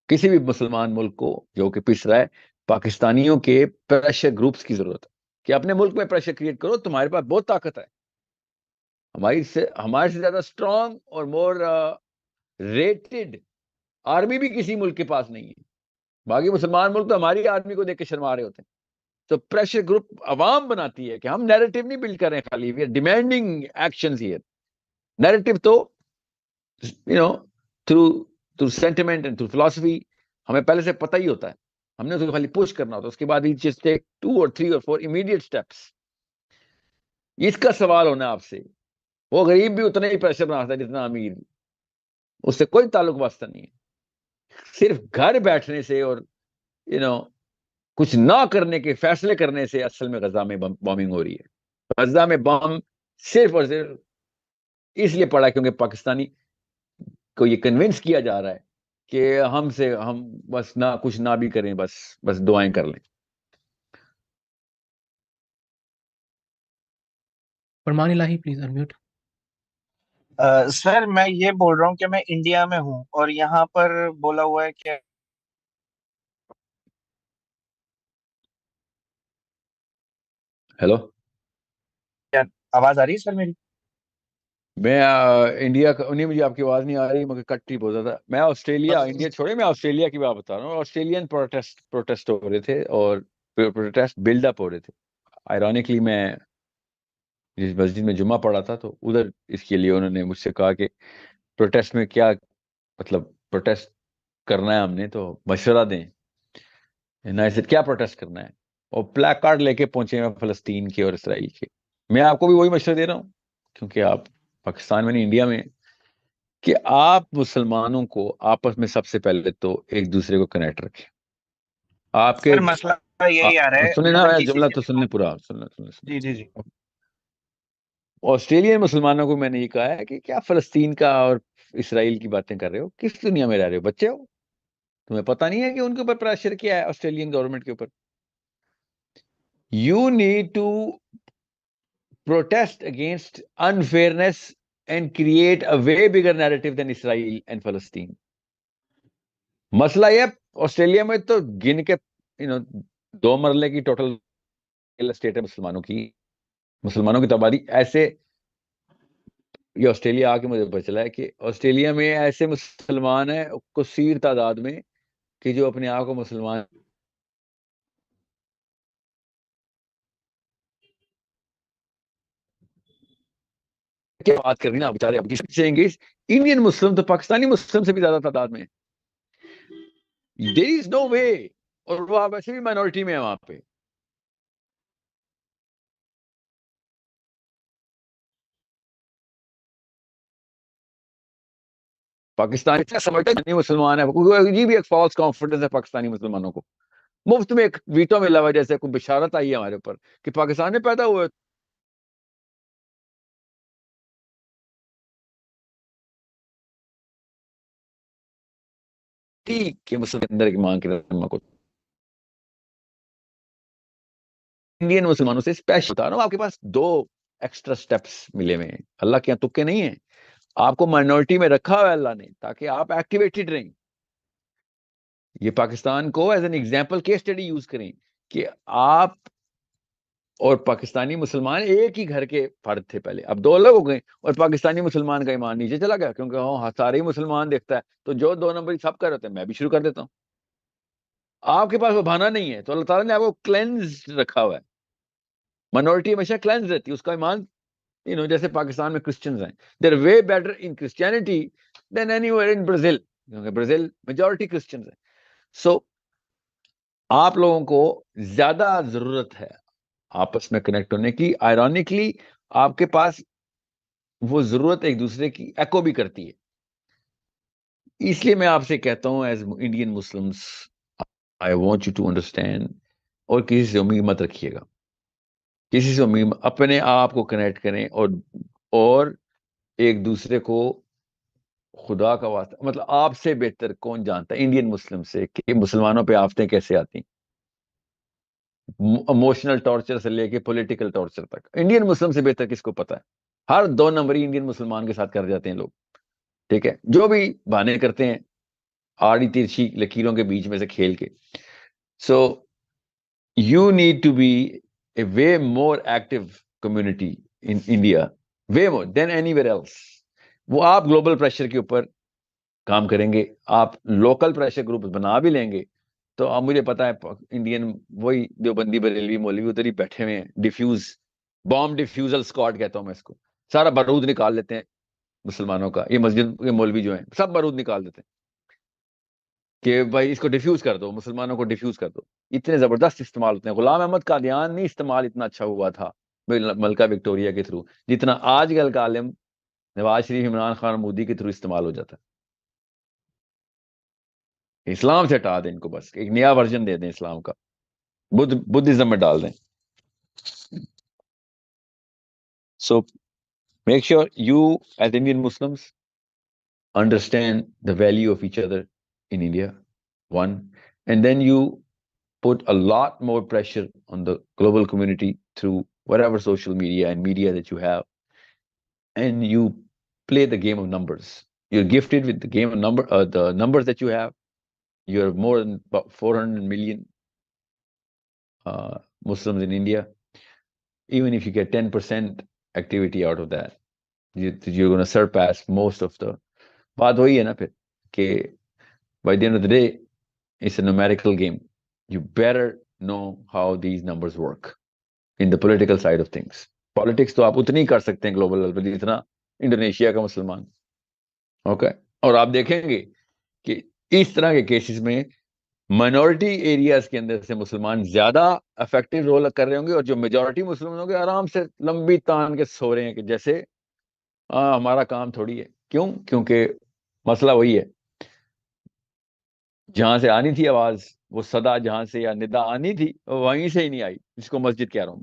کسی بھی مسلمان ملک کو جو کہ پس رہا ہے. پاکستانیوں کے پریشر گروپس کی ضرورت ہے کہ اپنے ملک میں پریشر کریٹ کرو. تمہارے پاس بہت طاقت ہے. ہمارے سے زیادہ اسٹرانگ اور مور ریٹڈ آرمی بھی کسی ملک کے پاس نہیں ہے. باقی مسلمان ملک تو ہماری آرمی کو دیکھ کے شرما رہے ہوتے ہیں. تو پریشر گروپ عوام بناتی ہے کہ ہم نیریٹو نہیں بلڈ کر رہے ہیں, خالی we are demanding actions here. Narrative تو through sentiment and through philosophy ہمیں پہلے سے پتہ ہی ہوتا ہے. ہم نے اس کو خالی پوش کرنا ہوتا ہے. اس کے بعد we just take 2 or 3 or 4 immediate steps. اس کا سوال ہونا آپ سے, وہ غریب بھی اتنا ہی پریشر بنا سکتا ہے جتنا امیر. اس سے کوئی تعلق واسطہ نہیں ہے. صرف گھر بیٹھنے سے اور کچھ نہ کرنے کے فیصلے کرنے سے اصل میں غزہ میں بامنگ ہو رہی ہے. غزہ میں بم صرف اور صرف اس لیے پڑا کیونکہ پاکستانی کو یہ کنونس کیا جا رہا ہے کہ ہم بس نہ کچھ نہ بھی کریں, بس دعائیں کر لیں. فرمان الہی پلیز انمیوٹ. سر میں یہ بول رہا ہوں کہ میں انڈیا میں ہوں اور یہاں پر بولا ہوا ہے کہ ہیلو, آواز آ رہی ہے سر میری؟ میں انڈیا کا نہیں, مجھے آپ کی آواز نہیں آ رہی, مگر کٹ ٹی بہت زیادہ. میں آسٹریلیا, انڈیا چھوڑے, میں آسٹریلیا کی بات بتا رہا ہوں. آسٹریلین پروٹیسٹ ہو رہے تھے اور پروٹیسٹ بلڈ اپ ہو رہے تھے. آئرونکلی میں جس مسجد میں جمعہ پڑھا تھا تو ادھر اس کے لیے انہوں نے مجھ سے کہا کہ پروٹیسٹ میں کیا مطلب, پروٹیسٹ کرنا ہے ہم نے تو مشورہ دیں. کیا پروٹیسٹ کرنا ہے, اور پلیک کارڈ لے کے پہنچے ہیں فلسطین کے اور اسرائیل کے. میں آپ کو بھی وہی مشورہ دے رہا ہوں کیونکہ آپ پاکستان میں نہیں انڈیا میں, کہ آپ مسلمانوں کو آپس میں سب سے پہلے تو ایک دوسرے کو کنیکٹ رکھیں. آپ کے مسئلہ یہی آ رہا ہے, سنیں نا, جملہ تو سننے پورا سننا. جی آسٹریلین مسلمانوں کو میں نے یہ کہا ہے کہ کیا فلسطین کا اور اسرائیل کی باتیں کر رہے ہو, کس دنیا میں رہ رہے ہو, بچے ہو, تمہیں پتہ نہیں ہے کہ ان کے اوپر پریشر کیا ہے آسٹریلین گورنمنٹ کے اوپر. You need to protest against unfairness and create a way bigger narrative than Israel and Palestine. مسئلہ یہ آسٹریلیا میں تو گن کے 2 مرلے کی ٹوٹل اسٹیٹ ہے مسلمانوں کی تبادی. ایسے یہ آسٹریلیا آ کے مجھے پتہ چلا ہے کہ آسٹریلیا میں ایسے مسلمان ہیں کثیر تعداد میں کہ جو اپنے آپ کو مسلمان کیا بات کر رہی نا بیچارے، اب انڈین مسلم تو پاکستانی مسلم سے بھی زیادہ تعداد میں دیر از نو وے، اور وہ آپ ویسے بھی مائنورٹی میں ہیں وہاں پہ. پاکستان اتنا سمجھتا ہے مسلمان ہے، یہ بھی ایک فالس کانفیڈنس ہے پاکستانی مسلمانوں کو. مفت میں ایک ویٹو ملا ہوا، جیسے کوئی بشارت آئی ہے ہمارے اوپر کہ پاکستان میں پیدا ہوئے کہ مسلم کے اندر کی مانگ کے رحمہ کو انڈین مسلمانوں سے اسپیشل بتا رہا ہوں. آپ کے پاس 2 ایکسٹرا سٹیپس ملے ہوئے ہیں، اللہ کے یہاں تکے نہیں ہیں. آپ کو مائنورٹی میں رکھا ہوا ہے اللہ نے تاکہ آپ ایکٹیویٹڈ رہیں. یہ پاکستان کو as an example case study use کریں کہ آپ اور پاکستانی مسلمان ایک ہی گھر کے فرد تھے پہلے، اب 2 الگ ہو گئے اور پاکستانی مسلمان کا ایمان نیچے چلا گیا کیونکہ ہاں سارے ہی مسلمان دیکھتا ہے تو جو 2 نمبری سب کر رہتے ہیں میں بھی شروع کر دیتا ہوں. آپ کے پاس وہ بہانہ نہیں ہے، تو اللہ تعالیٰ نے آپ کو کلینز رکھا ہوا ہے. مائنورٹی ہمیشہ کلینز رہتی ہے، اس کا ایمان جیسے پاکستان میں کرسچنز ہیں، they are way better in Christianity than anywhere in Brazil, کیونکہ برازیل میجورٹی کرسچنز ہیں. سو آپ لوگوں کو زیادہ ضرورت ہے آپس میں کنیکٹ ہونے کی. آئرونکلی آپ کے پاس وہ ضرورت ایک دوسرے کی ایکو بھی کرتی ہے. اس لیے میں آپ سے کہتا ہوں as Indian Muslims I want you to understand, اور کسی سے امید مت رکھیے گا، کسی سے امید، اپنے آپ کو کنیکٹ کریں اور ایک دوسرے کو خدا کا واسطہ، مطلب آپ سے بہتر کون جانتا ہے انڈین مسلم سے کہ مسلمانوں پہ آفتیں کیسے آتی ہیں، اموشنل ٹارچر سے لے کے پولیٹیکل ٹارچر تک. انڈین مسلم سے بہتر کس کو پتا ہے؟ ہر 2 نمبری انڈین مسلمان کے ساتھ کر جاتے ہیں لوگ. ٹھیک ہے، جو بھی بہانے کرتے ہیں آڑی ترچھی لکیروں کے بیچ میں سے کھیل کے. So you need to be a way more active community in India, way more than anywhere else. وہ آپ گلوبل پریشر کے اوپر کام کریں گے، آپ لوکل پریشر گروپ بنا بھی لیں گے تو اب مجھے پتا ہے انڈین وہی دیوبندی بریلوی مولوی ادھر ہی بیٹھے ہوئے ہیں، بام ڈیفیوزل اسکواڈ کہتا ہوں میں اس کو. سارا بارود نکال لیتے ہیں مسلمانوں کا، یہ مسجد کے مولوی جو ہیں سب بارود نکال دیتے ہیں کہ بھائی اس کو ڈیفیوز کر دو، مسلمانوں کو ڈیفیوز کر دو. اتنے زبردست استعمال ہوتے ہیں. غلام احمد قادیانی استعمال اتنا اچھا ہوا تھا ملکہ وکٹوریہ کے تھرو جتنا آج کل کا عالم نواز شریف، عمران خان، مودی کے تھرو استعمال ہو جاتا ہے. اسلام سے ہٹا دیں ان کو، بس ایک نیا ورژن دے دیں اسلام کا، بدھزم میں ڈال دیں. So make sure you as Indian Muslims understand the value of each other in India, one, and then you put a lot more pressure on the global community through whatever social media and media that you have, and you play the game of numbers. You're gifted with the game of the numbers that you have. You're more than about 400 million Muslims in India. Even if you get 10% activity out of that, you're going to surpass most of the. بات وہی ہے نا پھر کہ by the end of the day it's a numerical game. You better know how these numbers work in the political side of things. Politics تو آپ اتنی کر سکتے ہیں گلوبل لیول پر جتنا انڈونیشیا کا مسلمان. اوکے، اور آپ دیکھیں گے کہ اس طرح کے کیسز میں مائنورٹی ایریاز کے اندر سے مسلمان زیادہ افیکٹو رول کر رہے ہوں گے، اور جو میجورٹی مسلمان ہوں گے آرام سے لمبی تان کے سو رہے ہیں کہ جیسے ہمارا کام تھوڑی ہے. کیوں؟ کیونکہ مسئلہ وہی ہے، جہاں سے آنی تھی آواز، وہ صدا جہاں سے یا ندا آنی تھی وہیں سے ہی نہیں آئی، جس کو مسجد کہہ رہا ہوں.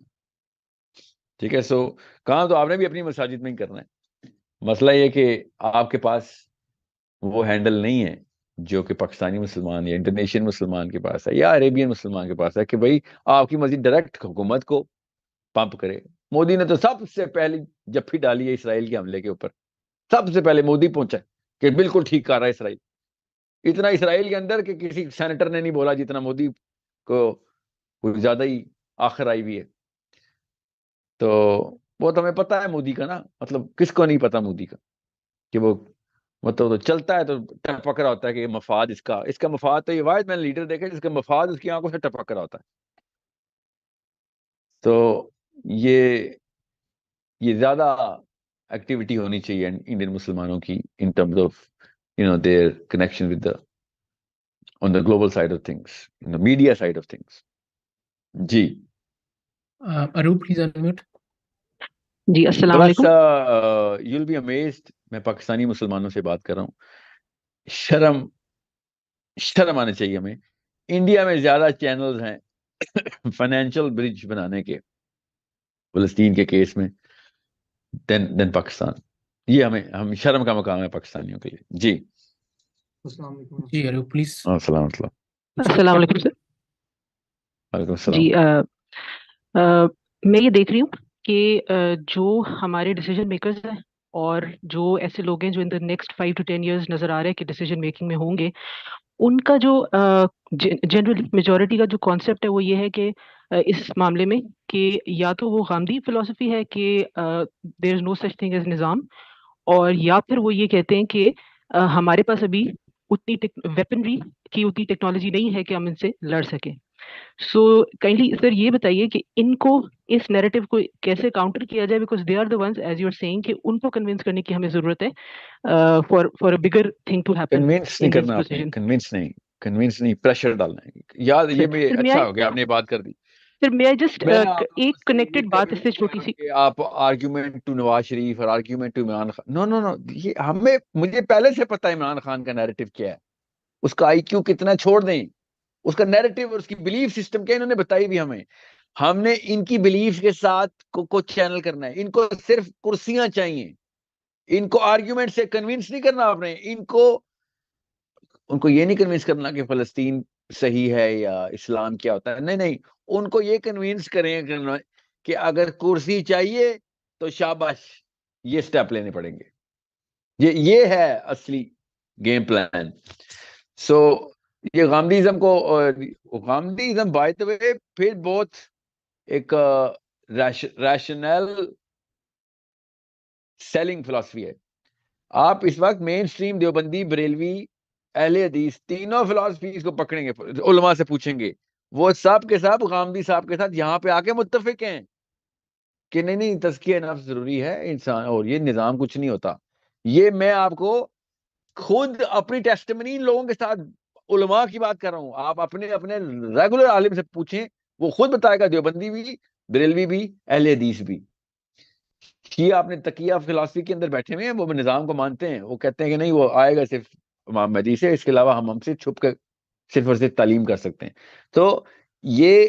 ٹھیک ہے، سو کہاں تو آپ نے بھی اپنی مساجد میں ہی کرنا ہے. مسئلہ یہ کہ آپ کے پاس وہ ہینڈل نہیں ہے جو کہ پاکستانی مسلمان یا انڈونیشین مسلمان کے پاس ہے یا عربین مسلمان کے پاس ہے کہ بھائی آپ کی مسجد ڈائریکٹ حکومت کو پمپ کرے. مودی نے تو سب سے پہلی جفی ڈالی ہے اسرائیل کے حملے کے اوپر، سب سے پہلے مودی پہنچا کہ بالکل ٹھیک کر رہا ہے اسرائیل. اتنا اسرائیل کے اندر کہ کسی سینیٹر نے نہیں بولا جتنا مودی کو زیادہ ہی آخر آئی ہوئی ہے. تو وہ تو ہمیں پتہ ہے مودی کا نا، مطلب کس کو نہیں پتا مودی کا کہ وہ مطلب تو چلتا ہے تو ٹپک رہا ہوتا ہے کہ یہ مفاد اس کا مفاد تو یہ واحد میں نے لیڈر دیکھا جس کا مفاد اس کی آنکھوں سے ٹپک رہا ہوتا ہے. تو یہ زیادہ ایکٹیویٹی ہونی چاہیے انڈین مسلمانوں کی in terms of their connection with on the global side of things, in the media side of things. جی Arup, please unmute. جی السلام بس علیکم. you'll be amazed, میں پاکستانی مسلمانوں سے بات کر رہا ہوں. شرم آنا چاہیے ہمیں. انڈیا میں زیادہ چینلز ہیں فائنینشیل برج بنانے کے فلسطین کے کیس میں دین پاکستان. یہ ہم شرم کا مقام ہے پاکستانیوں کے لیے. جی السلام علیکم. جی Arup, please. السلام علیکم. السلام علیکم سر. وعلیکم السلام. جی میں یہ دیکھ رہی ہوں کہ جو ہمارے ڈیسیجن میکرز ہیں اور جو ایسے لوگ ہیں جو ان دا نیکسٹ 5 to 10 years نظر آ رہے ہیں کہ ڈیسیجن میکنگ میں ہوں گے, ان کا جو جنرلی میجورٹی کا جو کانسیپٹ ہے وہ یہ ہے کہ اس معاملے میں کہ یا تو وہ غامدی فلسفی ہے کہ دیر از نو سچ تھنگ ایز نظام, اور یا پھر وہ یہ کہتے ہیں کہ ہمارے پاس ابھی اتنی ویپنری کی اتنی ٹیکنالوجی نہیں ہے کہ ہم ان سے لڑ سکیں. سو کائنڈلی سر یہ بتائیے کہ ان کو اس نیریٹو کو کیسے کاؤنٹر کیا جائے, because they are the ones as you are seeing کہ ان کو کنونس کرنے کی ہمیں ضرورت ہے for a bigger thing to happen. Convince نہیں کرنا آپ نے, کنوینس نہیں, پریشر ڈالنا ہے. یاد یہ بھی اچھا ہو گیا آپ نے بات کر دی. سر میں جسٹ میں آپ لوگوں ایک سے یہ کنیکٹڈ کبھی بات اس نہیں سے کہہ چھوٹی رہا سی. کہ آپ آرگیومنٹ ٹو نواز شریف اور آرگیومنٹ ٹو عمران خان. نو یہ مجھے پہلے سے پتا ہے عمران خان کا نیریٹو کیا ہے, اس کا آئی کیو کتنا, چھوڑ دیں اس کا نیریٹو اور اس کی بلیف سسٹم کیا, انہوں نے بتائی بھی ہمیں. ہم نے ان کی بلیف کے ساتھ کو چینل کرنا ہے. ان کو صرف کرسیاں چاہیے, ان کو آرگیومنٹ سے کنوینس نہیں کرنا آپ نے. ان کو یہ نہیں کنوینس کرنا کہ فلسطین صحیح ہے یا اسلام کیا ہوتا ہے. نہیں, ان کو یہ کنوینس کریں کہ اگر کرسی چاہیے تو شاباش, یہ سٹیپ لینے پڑیں گے. یہ ہے اصلی گیم پلان. سو یہ غامدیزم بائی دا وے پھر بہت ایک ریشنل سیلنگ فلسفی ہے. آپ اس وقت مین سٹریم دیوبندی, بریلوی, اہل حدیث تینوں فلسفیز کو پکڑیں گے, علماء سے پوچھیں گے, وہ سب کے سب غامدی صاحب کے ساتھ یہاں پہ آ کے متفق ہیں کہ نہیں تزکیہ نفس ضروری ہے انسان, اور یہ نظام کچھ نہیں ہوتا. یہ میں آپ کو خود اپنی ٹیسٹمنی لوگوں کے ساتھ علماء کی بات کر رہا ہوں. آپ اپنے ریگولر عالم سے پوچھیں, وہ خود بتائے گا, دیوبندی بھی, بریلوی بھی, اہل حدیث بھی. شیعہ اپنے تقیہ فلسفی کے اندر بیٹھے ہوئے ہیں, وہ نظام کو مانتے ہیں. وہ کہتے ہیں کہ نہیں, وہ آئے گا صرف امام مہدی سے, اس کے علاوہ ہم سے چھپ کر صرف اور صرف تعلیم کر سکتے ہیں. تو یہ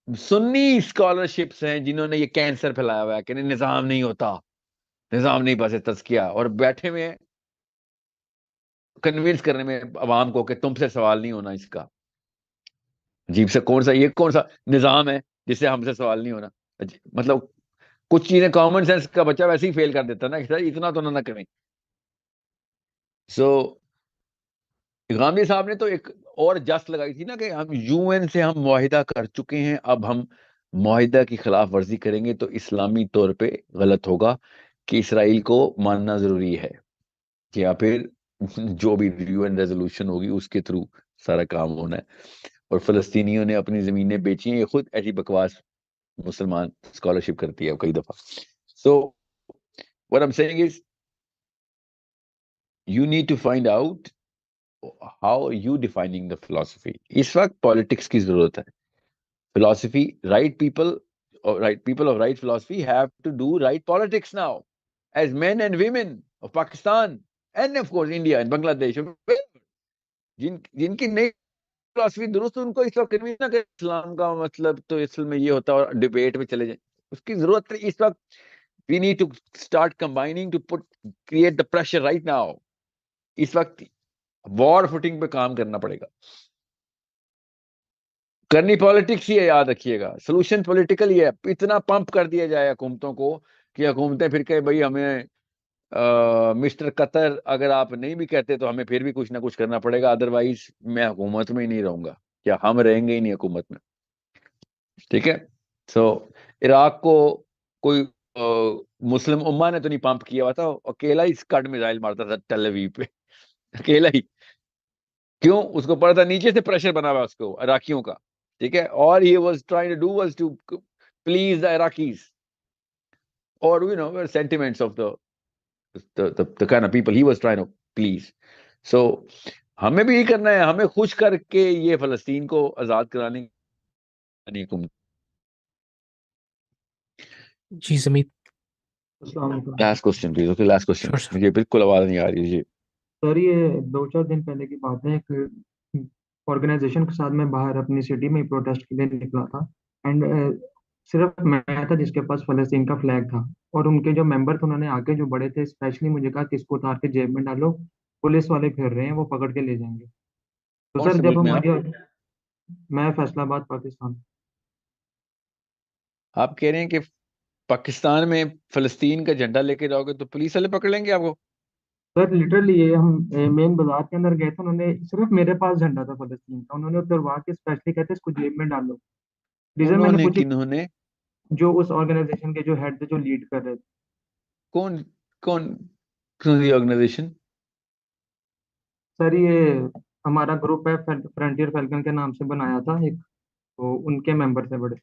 سنی اسکالرشپس ہیں جنہوں نے یہ کینسر پھیلایا ہوا ہے کہ نظام نہیں ہوتا, نظام نہیں بس تزکیہ, اور بیٹھے ہوئے کنوینس کرنے میں عوام کو کہ تم سے سوال نہیں ہونا. اس کا عجیب سے کون سا نظام ہے جس سے ہم سے سوال نہیں ہونا. مطلب کچھ چیزیں کامن سینس کا بچہ ویسے ہی فیل کر دیتا نا, کہ اتنا تو نہ کریں. سو غامدی صاحب نے تو ایک اور جست لگائی تھی نا کہ ہم یو این سے ہم معاہدہ کر چکے ہیں, اب ہم معاہدہ کی خلاف ورزی کریں گے تو اسلامی طور پہ غلط ہوگا کہ اسرائیل کو ماننا ضروری ہے, یا پھر جو بھی یو این ریزولوشن ہوگی اس کے تھرو سارا کام ہونا ہے. اور فلسطینیوں نے اپنی زمینیں بیچی ہیں. یہ خود ایسی بکواس مسلمان اسکالرشپ کرتی ہے کئی دفعہ. سو what I'm saying is you need to find out how you defining the philosophy. اس وقت پالیٹکس کی ضرورت ہے. philosophy, right people of right philosophy have to do right politics now as men and women of Pakistan and of course India and Bangladesh. جن کی نئی فلسفی درست, ان کو اس وقت کنوینس نہ کہ اسلام کا مطلب تو اصل میں یہ ہوتا ہے, اور ڈبیٹ میں چلے جائیں. اس کی ضرورت اس وقت we need to start combining to create the pressure right now. اس وقت وار فوٹنگ پہ کام کرنا پڑے گا. کرنی پالیٹکس ہی ہے, یاد رکھیے گا. سولوشن پولیٹیکل ہی ہے. اتنا پمپ کر دیا جائے حکومتوں کو کہ حکومتیں پھر کہ بھائی ہمیں مسٹر قطر اگر آپ نہیں بھی کہتے تو ہمیں پھر بھی کچھ نہ کچھ کرنا پڑے گا, ادروائز میں حکومت میں ہی نہیں رہوں گا, کیا ہم رہیں گے ہی نہیں حکومت میں. ٹھیک ہے. سو عراق کو کوئی مسلم امہ نے تو نہیں پمپ کیا ہوا تھا, اکیلا ہی اسکڈ میزائل مارتا تھا ٹیل اویو پہ. اکیلا ہی. کیوں؟ اس کو پڑا تھا نیچے سے پریشر بنا ہوا اس کو عراقیوں کا, ٹھیک ہے, اور he was trying to do was to please the Iraqis or sentiments of the kind of people he was trying to please. So ہمیں بھی یہ کرنا ہے, ہمیں خوش کر کے یہ فلسطین کو آزاد کرانے کی حکومت. جی زمید. السلام علیکم last question please. Okay last question. Sure, sir. مجھے بالکل آواز نہیں آ رہی. جی سر یہ 2-4 دن پہلے کی بات ہے, ایک آرگنائزیشن کے ساتھ میں باہر اپنی سٹی میں پروٹیسٹ کے لیے نکلا تھا, اینڈ صرف میں تھا جس کے پاس فلسطین کا فلیگ تھا, اور ان کے جو ممبر تھے انہوں نے آ کے جو بڑے تھے اسپیشلی مجھے کہا کہ اس کو اتار کے جیب میں ڈالو, پولیس والے پھر رہے ہیں, وہ پکڑ کے لے جائیں گے. تو کون سر سے جب ملک میں آپ؟ ہماری, میں فیصلہ آباد پاکستان. آپ کہہ رہے ہیں کہ پاکستان میں فلسطین کا جھنڈا لے کے جاؤ گے تو پولیس والے پکڑ لیں گے آپ کو؟ سر لٹرلی یہ ہم مین بازار کے اندر گئے تھے, انہوں نے صرف میرے پاس جھنڈا تھا فلسطین کا, انہوں نے اتروا کے اسپیشلی کہتے اس کو جیب میں ڈالو. ریزن میں نے پوچھی, کنہوں نے جو اس آرگنائزیشن کے جو ہیڈ تھے جو لیڈ کر رہے تھے. کون کون سی آرگنائزیشن؟ سر یہ ہمارا گروپ ہے فرنٹیئر فیلکن کے نام سے بنایا تھا ایک, تو ان کے ممبر تھے بڑے.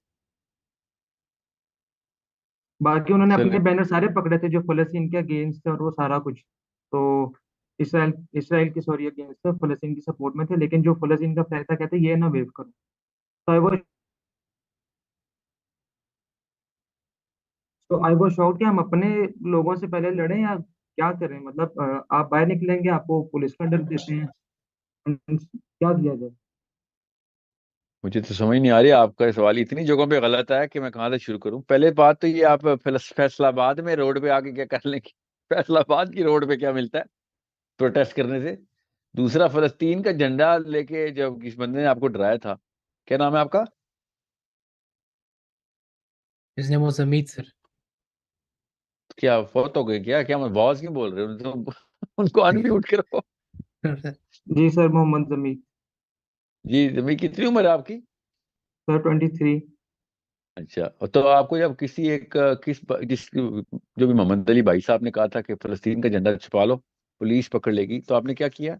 باقی انہوں نے اپنے بینر سارے پکڑے تھے جو فلسطین کے اگینسٹ تھے اور وہ سارا کچھ, تو اسرائیل کی سوری اگینسٹ تھے, فلسطین کی سپورٹ میں تھے, لیکن جو فلسطین کا فلیگ تھا کہتے یہ نہ ویو کرو. تو آئی واز شاؤٹ کہ ہم اپنے لوگوں سے پہلے لڑیں یا کیا کریں, مطلب آپ باہر نکلیں گے آپ کو پولیس کا ڈر دیتے ہیں, کیا دیا جائے. مجھے تو سمجھ نہیں آ رہی, آپ کا سوال اتنی جگہوں پہ غلط ہے کہ میں کہاں سے شروع کروں. پہلے بات تو یہ, آپ فیصلہ آباد میں روڈ پہ آ کے کیا کر لیں گے؟ فیصلہ آباد کی روڈ پہ کیا ملتا ہے پروٹیسٹ کرنے سے؟ دوسرا, فلسطین کا جھنڈا لے کے جب کس بندے نے آپ کو ڈرایا تھا, کیا نام ہے آپ کا؟ His name was Hamid, sir. کیا فوت ہو گئے کیا؟ کیا میں باز کیوں بول رہے ہوں؟ ان کو انمیوٹ کرو. جی سر, محمد زمید. جی زمین, کتنی عمر ہے آپ کی؟ سر 23. اچھا, تو آپ کو جب کسی ایک جس جو بھی محمد علی بھائی صاحب نے کہا تھا کہ فلسطین کا جھنڈا چھپا لو پولیس پکڑ لے گی, تو آپ نے کیا کیا؟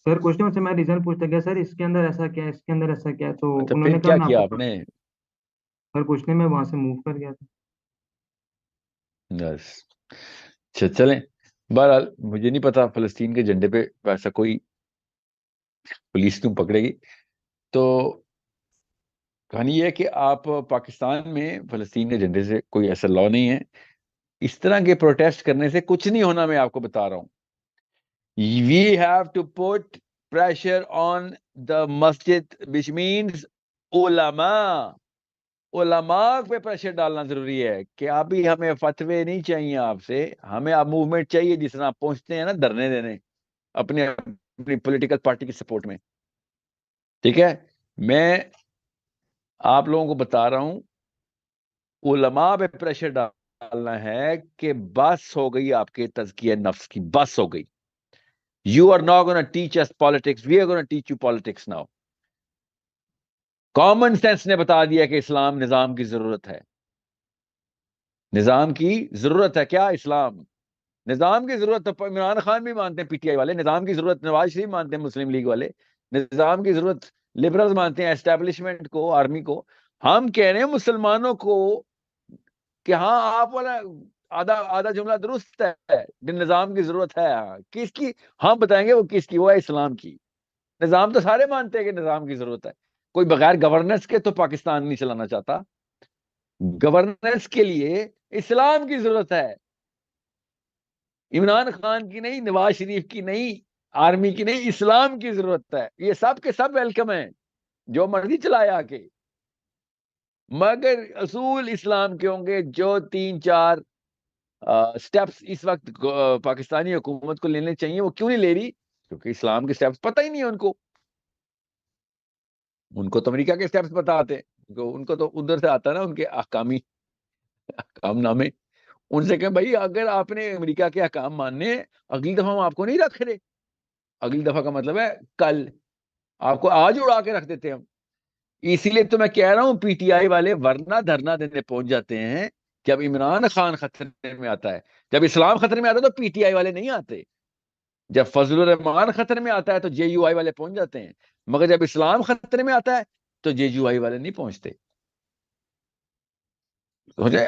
سر کچھ نہیں, ان سے میں ریزن پوچھتا گیا, سر اس کے اندر ایسا کیا ہے, اس کے اندر ایسا کیا ہے, تو اچھا, انہوں پھر نے کہا کیا میں کیا آپ آپ کو, نے؟ سر کچھ نہیں, میں وہاں سے موو کر گیا تھا. بس اچھا, چلیں. بہرحال مجھے نہیں پتا فلسطین کے جھنڈے پہ ویسا کوئی پولیس کیوں پکڑے گی. تو کہانی یہ ہے کہ آپ پاکستان میں فلسطین کے جھنڈے سے کوئی ایسا لا نہیں ہے. اس طرح کے پروٹیسٹ کرنے سے کچھ نہیں ہونا, میں آپ کو بتا رہا ہوں. We have to put pressure on the masjid, which means علماء پہ پریشر ڈالنا ضروری ہے کہ ابھی ہمیں فتوے نہیں چاہیے آپ سے, ہمیں آپ موومنٹ چاہیے جس طرح آپ پہنچتے ہیں نا دھرنے دینے اپنی پولیٹیکل پارٹی کی سپورٹ میں. ٹھیک ہے, میں آپ لوگوں کو بتا رہا ہوں, علماء پہ پریشر ڈالنا ہے کہ بس ہو گئی آپ کے تزکیہ نفس کی, بس ہو گئی. You are not going to teach us politics. We are going to teach you politics now. Common sense نے بتا دیا کہ اسلام نظام کی ضرورت ہے. نظام کی ضرورت ہے کیا؟ اسلام نظام کی ضرورت. تو عمران خان بھی مانتے ہیں پی ٹی آئی والے, نظام کی ضرورت نواز شریف مانتے ہیں مسلم لیگ والے, نظام کی ضرورت لبرلز مانتے ہیں اسٹیبلشمنٹ کو, آرمی کو. ہم کہہ رہے ہیں مسلمانوں کو کہ ہاں آپ والا آدھا جملہ درست ہے, نظام کی ضرورت ہے. کس کی؟ ہم بتائیں گے وہ کس کی, وہ ہے اسلام کی. نظام تو سارے مانتے ہیں کہ نظام کی ضرورت ہے. کوئی بغیر گورننس کے تو پاکستان نہیں چلانا چاہتا. گورننس کے لیے اسلام کی ضرورت ہے, عمران خان کی نہیں, نواز شریف کی نہیں, آرمی کی نہیں, اسلام کی ضرورت ہے. یہ سب کے سب ویلکم ہیں, جو مرضی چلائے آ کے, مگر اصول اسلام کے ہوں گے. جو 3-4 سٹیپس اس وقت پاکستانی حکومت کو لینے چاہیے وہ کیوں نہیں لے رہی؟ کیونکہ اسلام کے سٹیپس پتہ ہی نہیں ہے ان کو تو امریکہ کے سٹیپس پتہ آتے ہیں, ان کو تو ادھر سے آتا ہے نا ان کے احکام نامے. ان سے کہیں بھائی اگر آپ نے امریکہ کے احکام ماننے, اگلی دفعہ ہم آپ کو نہیں رکھ رہے. اگلی دفعہ کا مطلب ہے کل, آپ کو آج اڑا کے رکھ دیتے ہم. اسی لیے تو میں کہہ رہا ہوں پی ٹی آئی والے ورنہ دھرنا دینے پہنچ جاتے ہیں جب عمران خان خطرے میں آتا ہے. جب اسلام خطرے میں آتا ہے تو پی ٹی آئی والے نہیں آتے. جب فضل الرحمان خطرے میں آتا ہے تو جے یو آئی والے پہنچ جاتے ہیں، مگر جب اسلام خطرے میں آتا ہے تو جے یو آئی والے نہیں پہنچتے.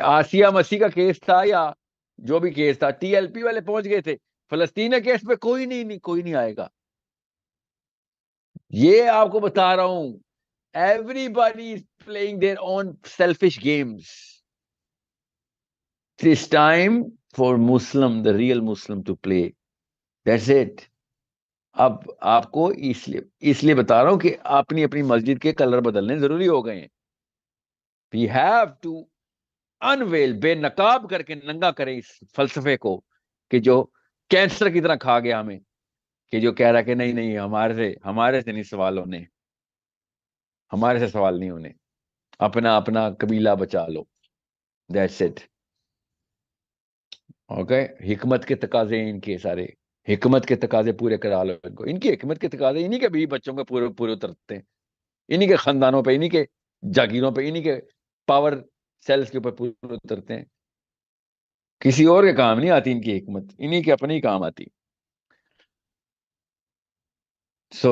آسیہ مسیح کا کیس تھا یا جو بھی کیس تھا، ٹی ایل پی والے پہنچ گئے تھے. فلسطین کے کیس پہ کوئی نہیں آئے گا. یہ آپ کو بتا رہا ہوں، everybody is playing their own selfish games. It's time for Muslim, the real Muslim to play. That's it. اب آپ کو اس لیے بتا رہا ہوں کہ اپنی مسجد کے کلر بدلنے ضروری ہو گئے ہیں. We have to unveil، بے نقاب کر کے ننگا کرے اس فلسفے کو کہ جو کینسر کی طرح کھا گیا ہمیں، کہ جو کہہ رہا کہ نہیں ہمارے سے نہیں سوال ہونے، ہمارے سے سوال نہیں ہونے، اپنا قبیلہ بچا لو. That's it. اوکے، حکمت کے تقاضے ان کے سارے، حکمت کے تقاضے پورے کرا لو ان کو. ان کی حکمت کے تقاضے انہی کے بھی بچوں کے پورے اترتے ہیں، انہی کے خاندانوں پہ، انہی کے جاگیروں پہ، انہی کے پاور سیلز کے اوپر پورے اترتے ہیں. کسی اور کے کام نہیں آتی ان کی حکمت، انہی کے اپنے ہی کام آتی. So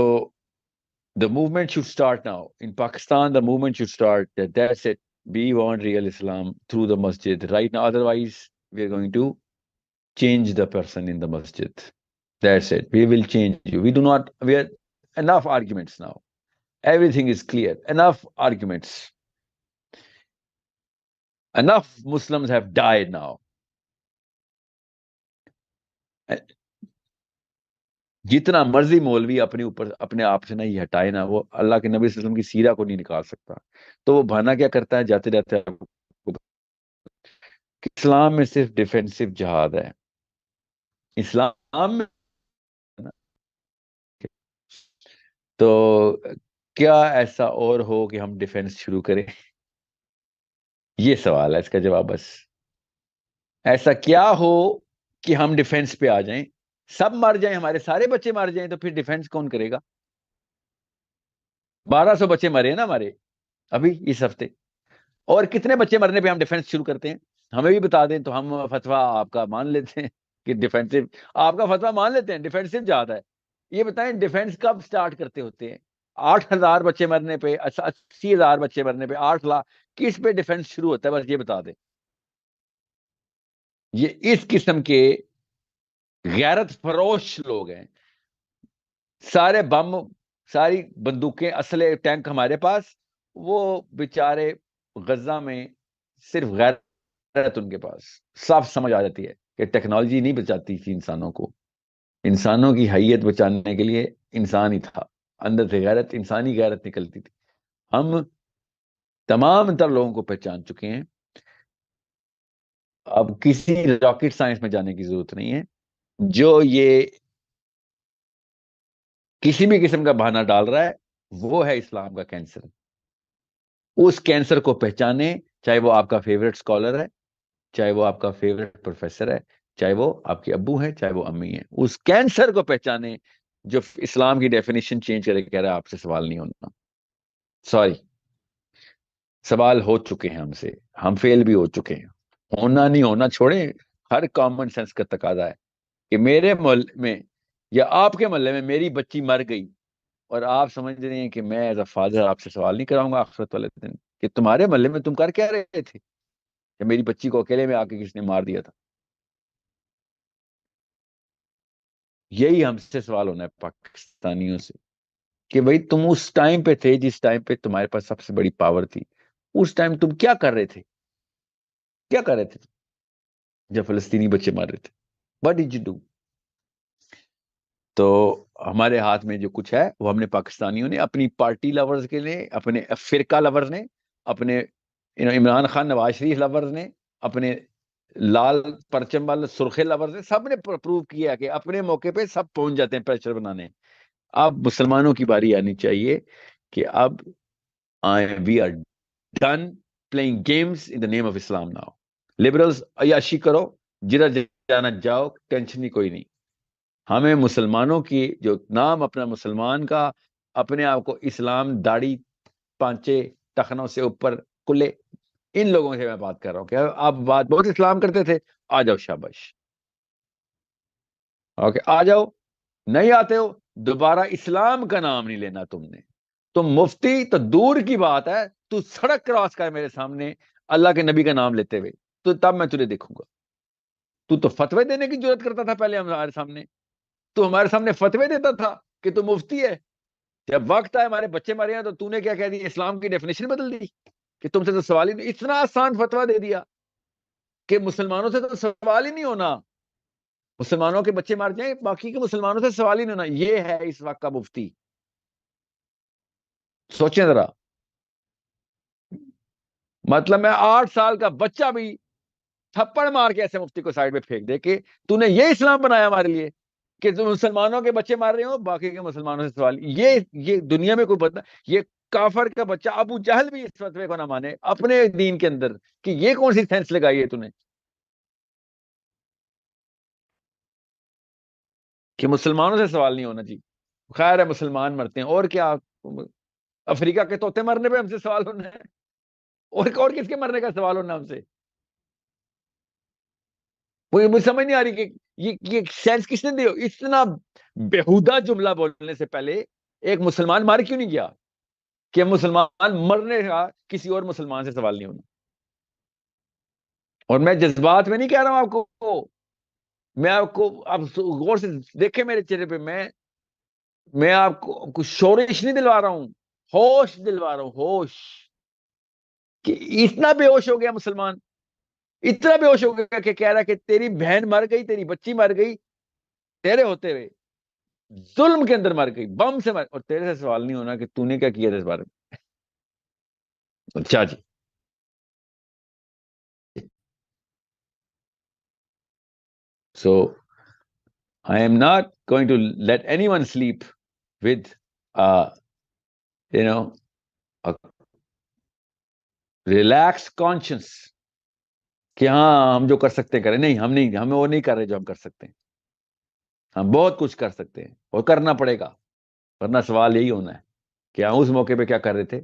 the movement should start now. In Pakistan, the movement should start. That's it. We want real Islam through the masjid right now. Otherwise, we are going to change the person in the masjid. That's it. We will change you. We are enough arguments now. Everything is clear. Enough arguments. Enough Muslims have died now. جتنا مرضی مولوی اپنے آپ سے نہیں ہٹائے نا، وہ اللہ کے نبی صلی اللہ علیہ وسلم کی سیرہ کو نہیں نکال سکتا. تو وہ بہانہ کیا کرتا ہے، جاتے جاتے اسلام میں صرف ڈیفینسو جہاد ہے. اسلام میں تو کیا ایسا اور ہو کہ ہم ڈیفینس شروع کریں؟ یہ سوال ہے، اس کا جواب بس ایسا کیا ہو کہ ہم ڈیفینس پہ آ جائیں، سب مر جائیں، ہمارے سارے بچے مر جائیں، تو پھر ڈیفینس کون کرے گا؟ 1200 بچے مرے ہیں نا ہمارے ابھی اس ہفتے، اور کتنے بچے مرنے پہ ہم ڈیفینس شروع کرتے ہیں؟ ہمیں بھی بتا دیں تو ہم فتویٰ آپ کا مان لیتے ہیں کہ ڈیفینسو، آپ کا فتویٰ مان لیتے ہیں ڈیفینسو جہاد ہے. یہ بتائیں ڈیفینس کب سٹارٹ کرتے ہوتے ہیں؟ 8,000 بچے مرنے پہ، 80,000 بچے مرنے پہ، 8 لاکھ، کس پہ ڈیفینس شروع ہوتا ہے؟ بس یہ بتا دیں. یہ اس قسم کے غیرت فروش لوگ ہیں. سارے بم، ساری بندوقیں، اسلحے، ٹینک ہمارے پاس، وہ بیچارے غزہ میں صرف غیرت ان کے پاس. صاف سمجھ آ جاتی ہے کہ ٹیکنالوجی نہیں بچاتی تھی انسانوں کو، انسانوں کی حیت بچانے کے لیے انسان ہی تھا، اندر سے غیرت، انسانی غیرت نکلتی تھی. ہم تمام تر لوگوں کو پہچان چکے ہیں. اب کسی راکٹ سائنس میں جانے کی ضرورت نہیں ہے. جو یہ کسی بھی قسم کا بہانہ ڈال رہا ہے وہ ہے اسلام کا کینسر. اس کینسر کو پہچانے، چاہے وہ آپ کا فیوریٹ اسکالر ہے، چاہے وہ آپ کا فیوریٹ پروفیسر ہے، چاہے وہ آپ کے ابو ہیں، چاہے وہ امی ہیں. اس کینسر کو پہچانے جو اسلام کی ڈیفینیشن چینج کرے، کہہ رہا ہے آپ سے سوال نہیں ہونا. سوری، سوال ہو چکے ہیں ہم سے، ہم فیل بھی ہو چکے ہیں. ہونا نہیں ہونا چھوڑیں، ہر کامن سینس کا تقاضا ہے کہ میرے محلے میں یا آپ کے محلے میں میری بچی مر گئی اور آپ سمجھ رہے ہیں کہ میں ایز اے فادر آپ سے سوال نہیں کراؤں گا آخرت والے دن کہ تمہارے محلے میں تم کر کیا رہے تھے کہ میری بچی کو اکیلے میں آ کے کس نے مار دیا تھا. یہی ہم سے سوال ہونا ہے پاکستانیوں سے کہ بھئی تم اس ٹائم پہ تھے جس ٹائم پہ تمہارے پاس سب سے بڑی پاور تھی. اس ٹائم تم کیا کر رہے تھے؟ کیا کر رہے تھے جب فلسطینی بچے مار رہے تھے؟ What did you do؟ تو ہمارے ہاتھ میں جو کچھ ہے وہ ہم نے پاکستانیوں نے اپنی پارٹی لورز کے لیے، اپنے فرقہ لورز نے، اپنے عمران خان نواز شریف لورز نے، اپنے لال پرچم والے سرخے لورز نے، سب نے پروو کیا کہ اپنے موقع پہ سب پہنچ جاتے ہیں پریشر بنانے. اب مسلمانوں کی باری آنی چاہیے کہ اب we are done playing games in the name of Islam now. Liberals عیاشی کرو، جدھر جانا جاؤ، ٹینشن ہی کوئی نہیں. ہمیں مسلمانوں کی جو نام اپنا مسلمان کا، اپنے آپ کو اسلام داڑھی پانچے ٹخنوں سے اوپر کلے، ان لوگوں سے میں بات کر رہا ہوں کہ آپ بہت اسلام کرتے تھے، آ جاؤ شاباش، اوکے آ جاؤ. نہیں آتے ہو دوبارہ اسلام کا نام نہیں لینا تم نے. تم مفتی تو دور کی بات ہے, تو سڑک کراس کر میرے سامنے اللہ کے نبی کا نام لیتے ہوئے, تو تب میں تجھے دیکھوں گا. تو فتوے دینے کی ضرورت کرتا تھا پہلے ہمارے سامنے, تو ہمارے سامنے فتوے دیتا تھا کہ تو مفتی ہے. جب وقت آئے ہمارے بچے مارے ہیں تو تو نے کیا کہہ دیا, اسلام کی ڈیفینیشن بدل دی کہ تم سے تو سوال ہی نہیں. اتنا آسان فتویٰ دے دیا کہ مسلمانوں سے تو سوال ہی نہیں ہونا, مسلمانوں کے بچے مار جائیں, باقی کے مسلمانوں سے سوال ہی نہیں ہونا. یہ ہے اس وقت کا مفتی. سوچیں ذرا, مطلب میں 8 سال کا بچہ بھی تھپڑ مار کے ایسے مفتی کو سائڈ پہ پھینک دے کہ تو نے یہ اسلام بنایا ہمارے لیے کہ تم مسلمانوں کے بچے مار رہے ہو, باقی کے مسلمانوں سے سوال. یہ دنیا میں کوئی بدلا, یہ کافر کا بچہ ابو جہل بھی اس فتوے کو نہ مانے اپنے دین کے اندر, کہ یہ کون سی سینس لگائی ہے تو نے کہ مسلمانوں سے سوال نہیں ہونا. جی خیر ہے, مسلمان مرتے ہیں, اور کیا افریقہ کے طوطے مرنے پہ ہم سے سوال ہونا ہے, اور کس کے مرنے کا سوال ہونا ہم سے. مجھے سمجھ نہیں آ رہی کہ یہ سینس کس نے دی. اتنا بےہودہ جملہ بولنے سے پہلے ایک مسلمان مار کیوں نہیں گیا کہ مسلمان مرنے کا کسی اور مسلمان سے سوال نہیں ہونا. اور میں جذبات میں نہیں کہہ رہا ہوں آپ کو, میں آپ کو آپ غور سے دیکھیں میرے چہرے پہ, میں آپ کو کچھ شورش نہیں دلوا رہا ہوں, ہوش دلوا رہا ہوں, ہوش. کہ اتنا بے ہوش ہو گیا مسلمان, اتنا بے ہوش ہو گیا کہ کہہ رہا کہ تیری بہن مر گئی, تیری بچی مر گئی تیرے ہوتے ہوئے, ظلم کے اندر مر گئی, بم سے مر, اور تیرے سے سوال نہیں ہونا کہ تو نے کیا کیا تھا اس بارے میں. اچھا جی, so I am not going to let anyone sleep with a relaxed conscience کہ ہاں ہم جو کر سکتے ہیں کریں. نہیں, ہمیں وہ نہیں کر رہے جو ہم کر سکتے ہیں. ہم بہت کچھ کر سکتے ہیں اور کرنا پڑے گا, ورنہ سوال یہی ہونا ہے کہ ہم اس موقع پہ کیا کر رہے تھے.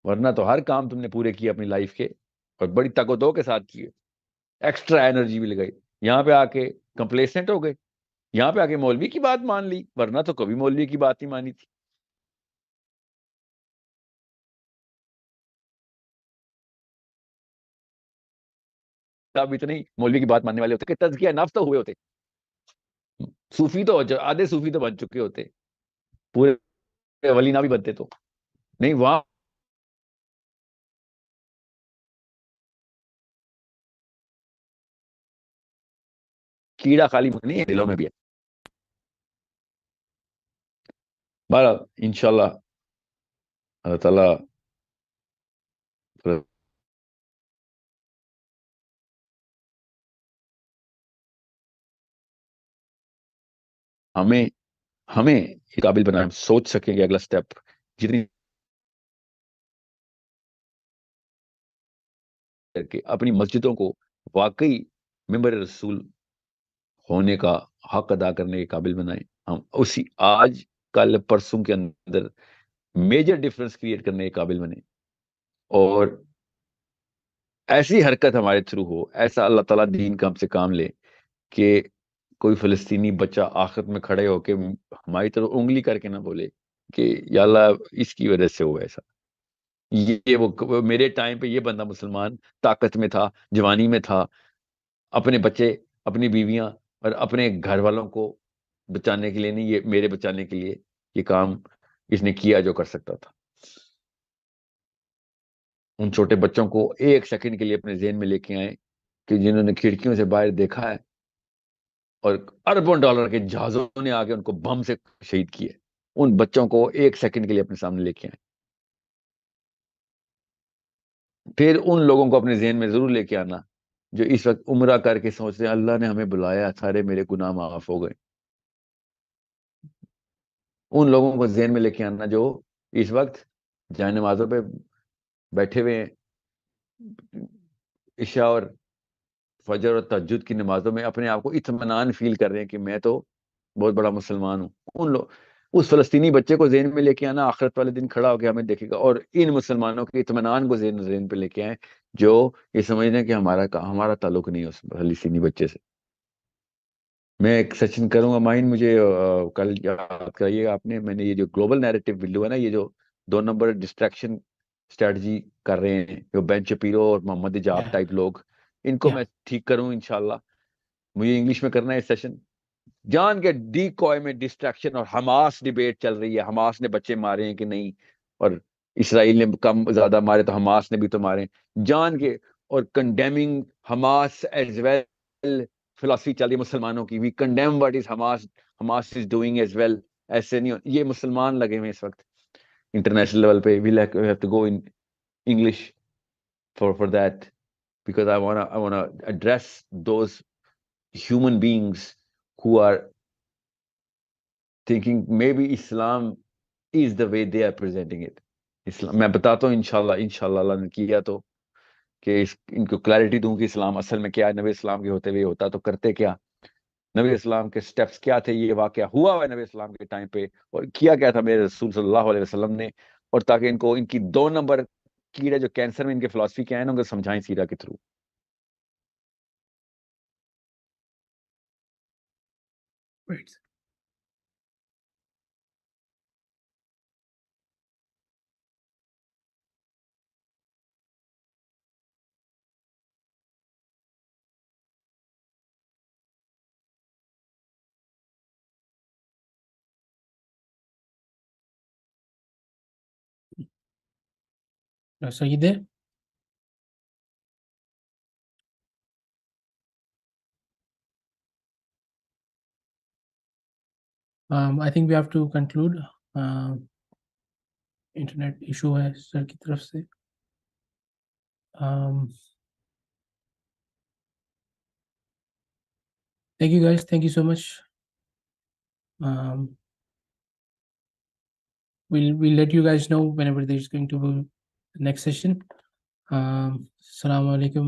ورنہ تو ہر کام تم نے پورے کیے اپنی لائف کے, اور بڑی تگ و دو کے ساتھ کیے, ایکسٹرا انرجی بھی لگائی. یہاں پہ آ کے کمپلیسنٹ ہو گئے, یہاں پہ آ کے مولوی کی بات مان لی, ورنہ تو کبھی مولوی کی بات نہیں مانی تھی. اب اتنے مولوی کی بات ماننے والے ہوتے کہ تزکیہ نفس تو ہوئے ہوتے, صوفی تو آدھے صوفی تو بن چکے ہوتے, پورے ولی نہ بھی بنتے تو نہیں. وہاں کیڑا خالی نہیں ہے, دلوں میں بھی ہے. بہرحال انشاءاللہ اللہ تعالیٰ ہمیں قابل بنا, سوچ سکیں گے اگلا سٹیپ. جتنی کر کے اپنی مسجدوں کو واقعی ممبر رسول ہونے کا حق ادا کرنے کے قابل بنائیں. ہم اسی آج کل پرسوں کے اندر میجر ڈفرنس کریٹ کرنے کے قابل بنے, اور ایسی حرکت ہمارے تھرو ہو, ایسا اللہ تعالیٰ دین کا ہم سے کام لے کہ کوئی فلسطینی بچہ آخرت میں کھڑے ہو کے ہماری طرف انگلی کر کے نہ بولے کہ یا اللہ اس کی وجہ سے ہوا ایسا. یہ وہ میرے ٹائم پہ یہ بندہ مسلمان طاقت میں تھا, جوانی میں تھا, اپنے بچے, اپنی بیویاں اور اپنے گھر والوں کو بچانے کے لیے نہیں, یہ میرے بچانے کے لیے یہ کام اس نے کیا جو کر سکتا تھا. ان چھوٹے بچوں کو ایک سیکنڈ کے لیے اپنے ذہن میں لے کے آئیں کہ جنہوں نے کھڑکیوں سے باہر دیکھا ہے اور اربوں ڈالر کے جہازوں نے آگے ان کو بم سے شہید کیے, ان بچوں کو ایک سیکنڈ کے لیے اپنے سامنے لے کے آئیں. پھر ان لوگوں کو اپنے ذہن میں ضرور لے کے آنا جو اس وقت عمرہ کر کے سوچ رہے ہیں اللہ نے ہمیں بلایا, سارے میرے گناہ معاف ہو گئے. ان لوگوں کو ذہن میں لے کے آنا جو اس وقت جائے نمازوں پہ بیٹھے ہوئے ہیں, عشاء اور فجر اور تہجد کی نمازوں میں اپنے آپ کو اطمینان فیل کر رہے ہیں کہ میں تو بہت بڑا مسلمان ہوں. ان لوگ اس فلسطینی بچے کو ذہن میں لے کے آنا, آخرت والے دن کھڑا ہو کے ہمیں دیکھے گا, اور ان مسلمانوں کے اطمینان کو ذہن پہ لے کے آئیں جو یہ سمجھتے ہیں کہ ہمارا تعلق نہیں ہے اس فلسطینی بچے سے. میں ایک سیشن کروں گا مائن، مجھے کل یاد کرائیے گا آپ نے، میں نے یہ جو گلوبل نیریٹو ویلو ہے نا، یہ جو 2 نمبر ڈسٹریکشن اسٹریٹجی کر رہے ہیں جو بین شپیرو اور محمد جاب Yeah. ٹائپ لوگ، ان کو Yeah. میں ٹھیک کروں انشاءاللہ. مجھے انگلش میں کرنا ہے سیشن. جان کے ڈی کوائے میں ڈسٹریکشن اور حماس ڈیبیٹ چل رہی ہے، حماس نے بچے مارے ہیں کہ نہیں، اور اسرائیل نے کم زیادہ مارے تو حماس نے بھی تو مارے، جان کے. اور condemning Hamas as well philosophy چل رہی ہے مسلمانوں کی، we condemn what is Hamas, Hamas is doing as well. ایسے نہیں، یہ مسلمان لگے ہوئے اس وقت انٹرنیشنل لیول پہ. We have to go in English for that, because I wanna address those human beings who are thinking maybe Islam is the way they are presenting it. اسلام میں بتاتا ہوں انشاءاللہ اللہ نے کیا تو کہ ان کو کلیرٹی دوں کہ اسلام اصل میں کیا ہے، نبی اسلام کے ہوتے ہوئے ہوتا تو کرتے کیا، نبی اسلام کے سٹیپس کیا تھے، یہ واقعہ ہوا ہے نبی اسلام کے ٹائم پہ اور کیا کیا تھا میرے رسول صلی اللہ علیہ وسلم نے، اور تاکہ ان کو ان کی 2 نمبر کیڑے جو کینسر میں ان کے فلسفی کے ہیں ان کو سمجھائیں سیرہ کے through. Right. So you there? I think we have to conclude. Internet issue ہے سر کی طرف سے. Thank you guys. Thank you so much. We'll let you guys know whenever there's going to be the next session. Assalamu alaikum.